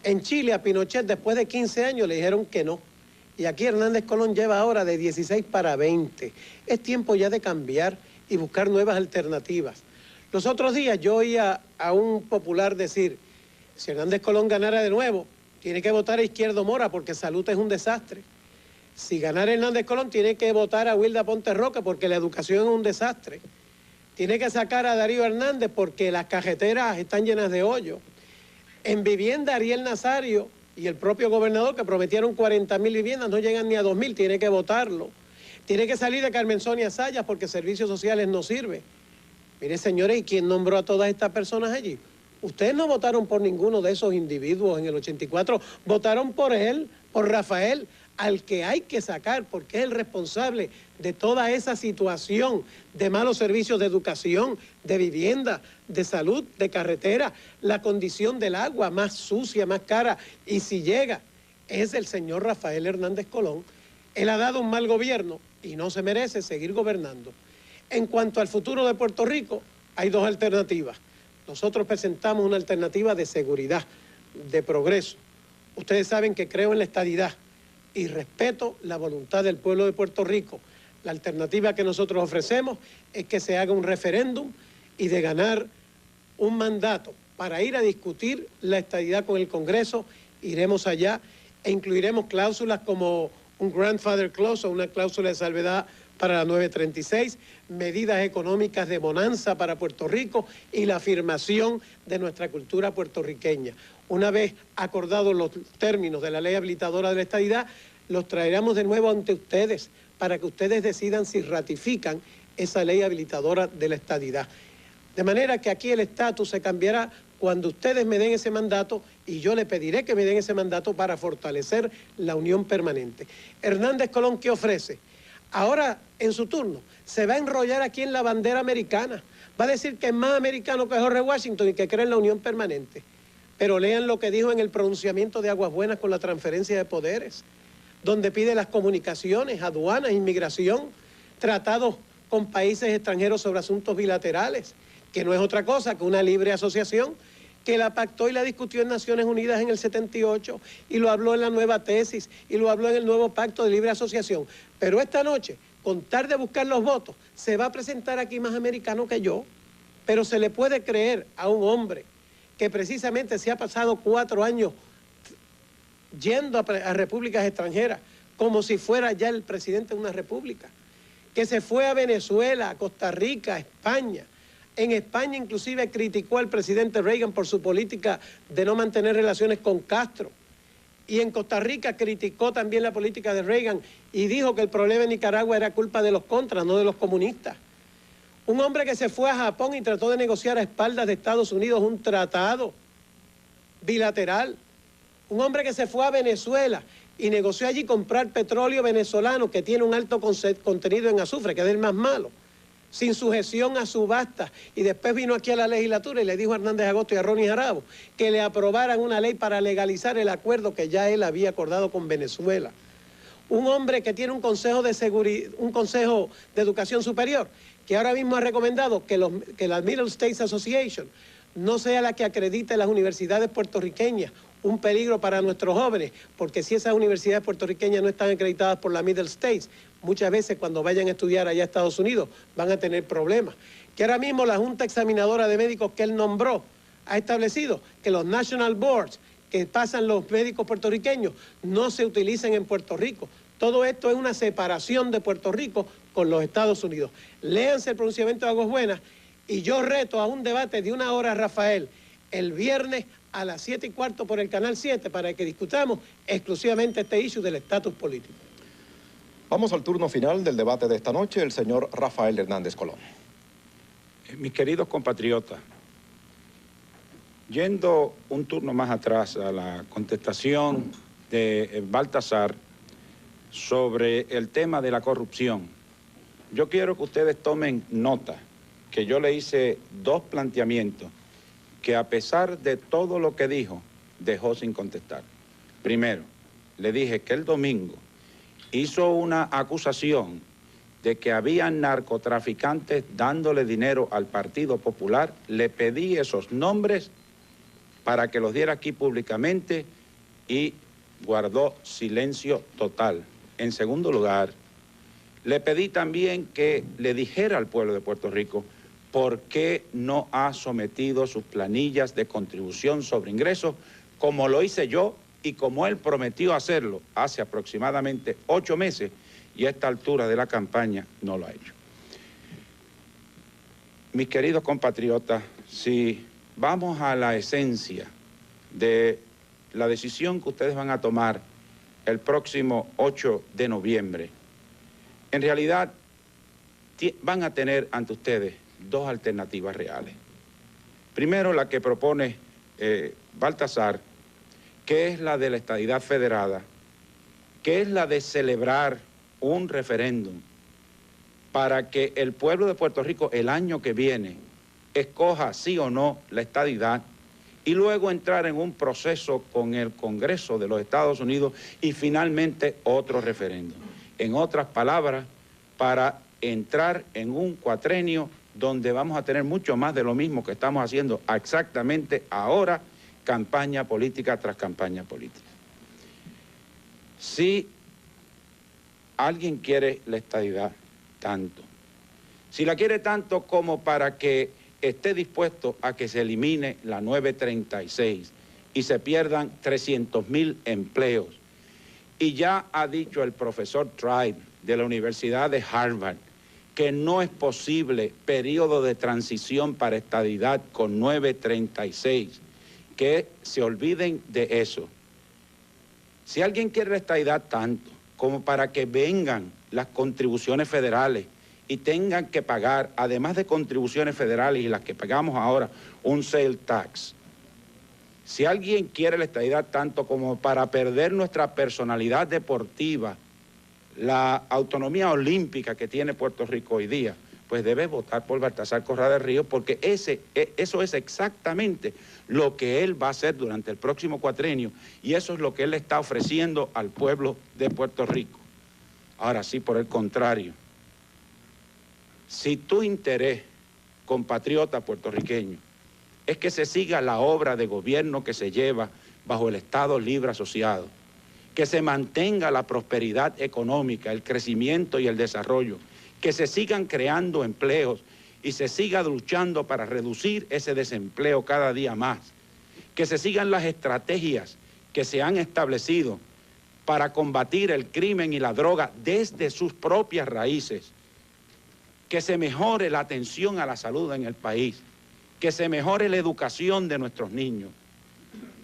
En Chile a Pinochet después de 15 años le dijeron que no. Y aquí Hernández Colón lleva ahora de 16 para 20. Es tiempo ya de cambiar y buscar nuevas alternativas. Los otros días yo oía a un popular decir, si Hernández Colón ganara de nuevo, tiene que votar a Izquierdo Mora porque salud es un desastre. Si ganara Hernández Colón, tiene que votar a Wilda Ponte Roca porque la educación es un desastre. Tiene que sacar a Darío Hernández porque las cajeteras están llenas de hoyo. En vivienda, Ariel Nazario y el propio gobernador que prometieron 40,000 viviendas, no llegan ni a 2,000, tiene que votarlo. Tiene que salir de Carmen Sonia Sayas porque servicios sociales no sirve. Mire, señores, ¿y quién nombró a todas estas personas allí? Ustedes no votaron por ninguno de esos individuos en el 84, votaron por él, por Rafael, al que hay que sacar porque es el responsable de toda esa situación de malos servicios de educación, de vivienda, de salud, de carretera, la condición del agua más sucia, más cara, y si llega, es el señor Rafael Hernández Colón. Él ha dado un mal gobierno y no se merece seguir gobernando. En cuanto al futuro de Puerto Rico, hay 2 alternativas. Nosotros presentamos una alternativa de seguridad, de progreso. Ustedes saben que creo en la estadidad y respeto la voluntad del pueblo de Puerto Rico. La alternativa que nosotros ofrecemos es que se haga un referéndum y de ganar un mandato para ir a discutir la estadidad con el Congreso, iremos allá e incluiremos cláusulas como un grandfather clause o una cláusula de salvedad para la 936, medidas económicas de bonanza para Puerto Rico y la afirmación de nuestra cultura puertorriqueña. Una vez acordados los términos de la ley habilitadora de la estadidad, los traeremos de nuevo ante ustedes para que ustedes decidan si ratifican esa ley habilitadora de la estadidad. De manera que aquí el estatus se cambiará cuando ustedes me den ese mandato y yo le pediré que me den ese mandato para fortalecer la unión permanente. Hernández Colón, ¿qué ofrece? Ahora, en su turno, se va a enrollar aquí en la bandera americana. Va a decir que es más americano que George Washington y que cree en la unión permanente. Pero lean lo que dijo en el pronunciamiento de Aguas Buenas con la transferencia de poderes, donde pide las comunicaciones, aduanas, inmigración, tratados con países extranjeros sobre asuntos bilaterales, que no es otra cosa que una libre asociación, que la pactó y la discutió en Naciones Unidas en el 78 y lo habló en la nueva tesis y lo habló en el nuevo pacto de libre asociación. Pero esta noche con tal de buscar los votos, se va a presentar aquí más americano que yo, pero se le puede creer a un hombre que precisamente se ha pasado 4 años yendo a repúblicas extranjeras, como si fuera ya el presidente de una república, que se fue a Venezuela, a Costa Rica, a España. En España inclusive criticó al presidente Reagan por su política de no mantener relaciones con Castro. Y en Costa Rica criticó también la política de Reagan y dijo que el problema de Nicaragua era culpa de los contras, no de los comunistas. Un hombre que se fue a Japón y trató de negociar a espaldas de Estados Unidos un tratado bilateral. Un hombre que se fue a Venezuela y negoció allí comprar petróleo venezolano que tiene un alto contenido en azufre, que es el más malo, sin sujeción a subasta. Y después vino aquí a la legislatura y le dijo a Hernández Agosto y a Ronnie Jarabo que le aprobaran una ley para legalizar el acuerdo que ya él había acordado con Venezuela. Un hombre que tiene un consejo de seguridad, un consejo de educación superior, que ahora mismo ha recomendado que la Middle States Association no sea la que acredite las universidades puertorriqueñas, un peligro para nuestros jóvenes, porque si esas universidades puertorriqueñas no están acreditadas por la Middle States, muchas veces cuando vayan a estudiar allá a Estados Unidos van a tener problemas. Que ahora mismo la Junta Examinadora de Médicos que él nombró ha establecido que los National Boards que pasan los médicos puertorriqueños no se utilicen en Puerto Rico. Todo esto es una separación de Puerto Rico con los Estados Unidos. Léanse el pronunciamiento de Aguas Buenas y yo reto a un debate de 1 hora, Rafael, el viernes a las 7:15 por el Canal 7 para que discutamos exclusivamente este issue del estatus político. Vamos al turno final del debate de esta noche, el señor Rafael Hernández Colón. Mis queridos compatriotas, yendo un turno más atrás a la contestación de Baltasar sobre el tema de la corrupción, yo quiero que ustedes tomen nota que yo le hice 2 planteamientos que a pesar de todo lo que dijo, dejó sin contestar. Primero, le dije que el domingo hizo una acusación de que había narcotraficantes dándole dinero al Partido Popular. Le pedí esos nombres para que los diera aquí públicamente y guardó silencio total. En segundo lugar, le pedí también que le dijera al pueblo de Puerto Rico por qué no ha sometido sus planillas de contribución sobre ingresos, como lo hice yo y como él prometió hacerlo hace aproximadamente 8 meses, y a esta altura de la campaña no lo ha hecho. Mis queridos compatriotas, si vamos a la esencia de la decisión que ustedes van a tomar el próximo 8 de noviembre, en realidad van a tener ante ustedes 2 alternativas reales. Primero, la que propone Baltasar, que es la de la estadidad federada, que es la de celebrar un referéndum para que el pueblo de Puerto Rico el año que viene escoja sí o no la estadidad y luego entrar en un proceso con el Congreso de los Estados Unidos y finalmente otro referéndum. En otras palabras, para entrar en un cuatrenio donde vamos a tener mucho más de lo mismo que estamos haciendo exactamente ahora, campaña política tras campaña política. Si alguien quiere la estadidad tanto, si la quiere tanto como para que esté dispuesto a que se elimine la 936 y se pierdan 300,000 empleos, y ya ha dicho el profesor Tribe de la Universidad de Harvard que no es posible periodo de transición para estadidad con 936, que se olviden de eso. Si alguien quiere la estadidad tanto como para que vengan las contribuciones federales y tengan que pagar, además de contribuciones federales y las que pagamos ahora, un sales tax. Si alguien quiere la estadidad tanto como para perder nuestra personalidad deportiva, la autonomía olímpica que tiene Puerto Rico hoy día, pues debe votar por Baltasar Corrada del Río, porque eso es exactamente lo que él va a hacer durante el próximo cuatrenio y eso es lo que él está ofreciendo al pueblo de Puerto Rico. Ahora sí, por el contrario, si tu interés, compatriota puertorriqueño, es que se siga la obra de gobierno que se lleva bajo el Estado Libre Asociado que se mantenga la prosperidad económica, el crecimiento y el desarrollo, que se sigan creando empleos y se siga luchando para reducir ese desempleo cada día más, que se sigan las estrategias que se han establecido para combatir el crimen y la droga desde sus propias raíces, que se mejore la atención a la salud en el país, que se mejore la educación de nuestros niños,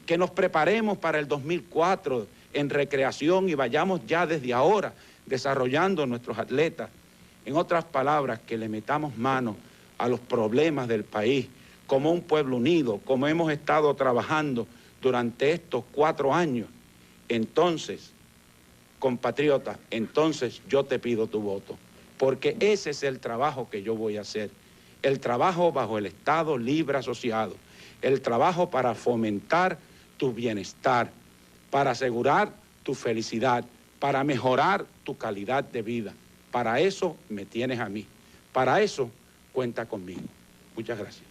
que nos preparemos para el 2004 en recreación y vayamos ya desde ahora desarrollando nuestros atletas. En otras palabras, que le metamos mano a los problemas del país como un pueblo unido, como hemos estado trabajando durante estos 4 años. Entonces, compatriota, entonces yo te pido tu voto, porque ese es el trabajo que yo voy a hacer, el trabajo bajo el Estado Libre Asociado, el trabajo para fomentar tu bienestar, para asegurar tu felicidad, para mejorar tu calidad de vida. Para eso me tienes a mí, para eso cuenta conmigo. Muchas gracias.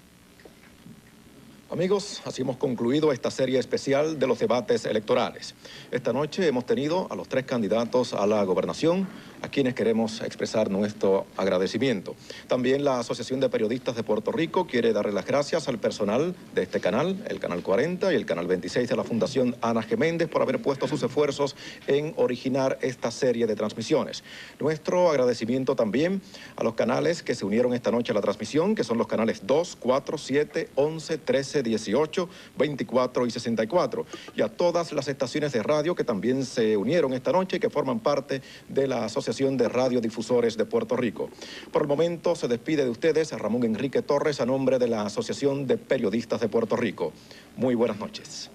Amigos, así hemos concluido esta serie especial de los debates electorales. Esta noche hemos tenido a los 3 candidatos a la gobernación, a quienes queremos expresar nuestro agradecimiento. También la Asociación de Periodistas de Puerto Rico quiere darle las gracias al personal de este canal, el Canal 40 y el Canal 26 de la Fundación Ana G. Méndez, por haber puesto sus esfuerzos en originar esta serie de transmisiones. Nuestro agradecimiento también a los canales que se unieron esta noche a la transmisión, que son los canales 2, 4, 7, 11, 13, 18, 24 y 64. Y a todas las estaciones de radio que también se unieron esta noche y que forman parte de la Asociación de Radiodifusores de Puerto Rico. Por el momento se despide de ustedes Ramón Enrique Torres a nombre de la Asociación de Periodistas de Puerto Rico. Muy buenas noches.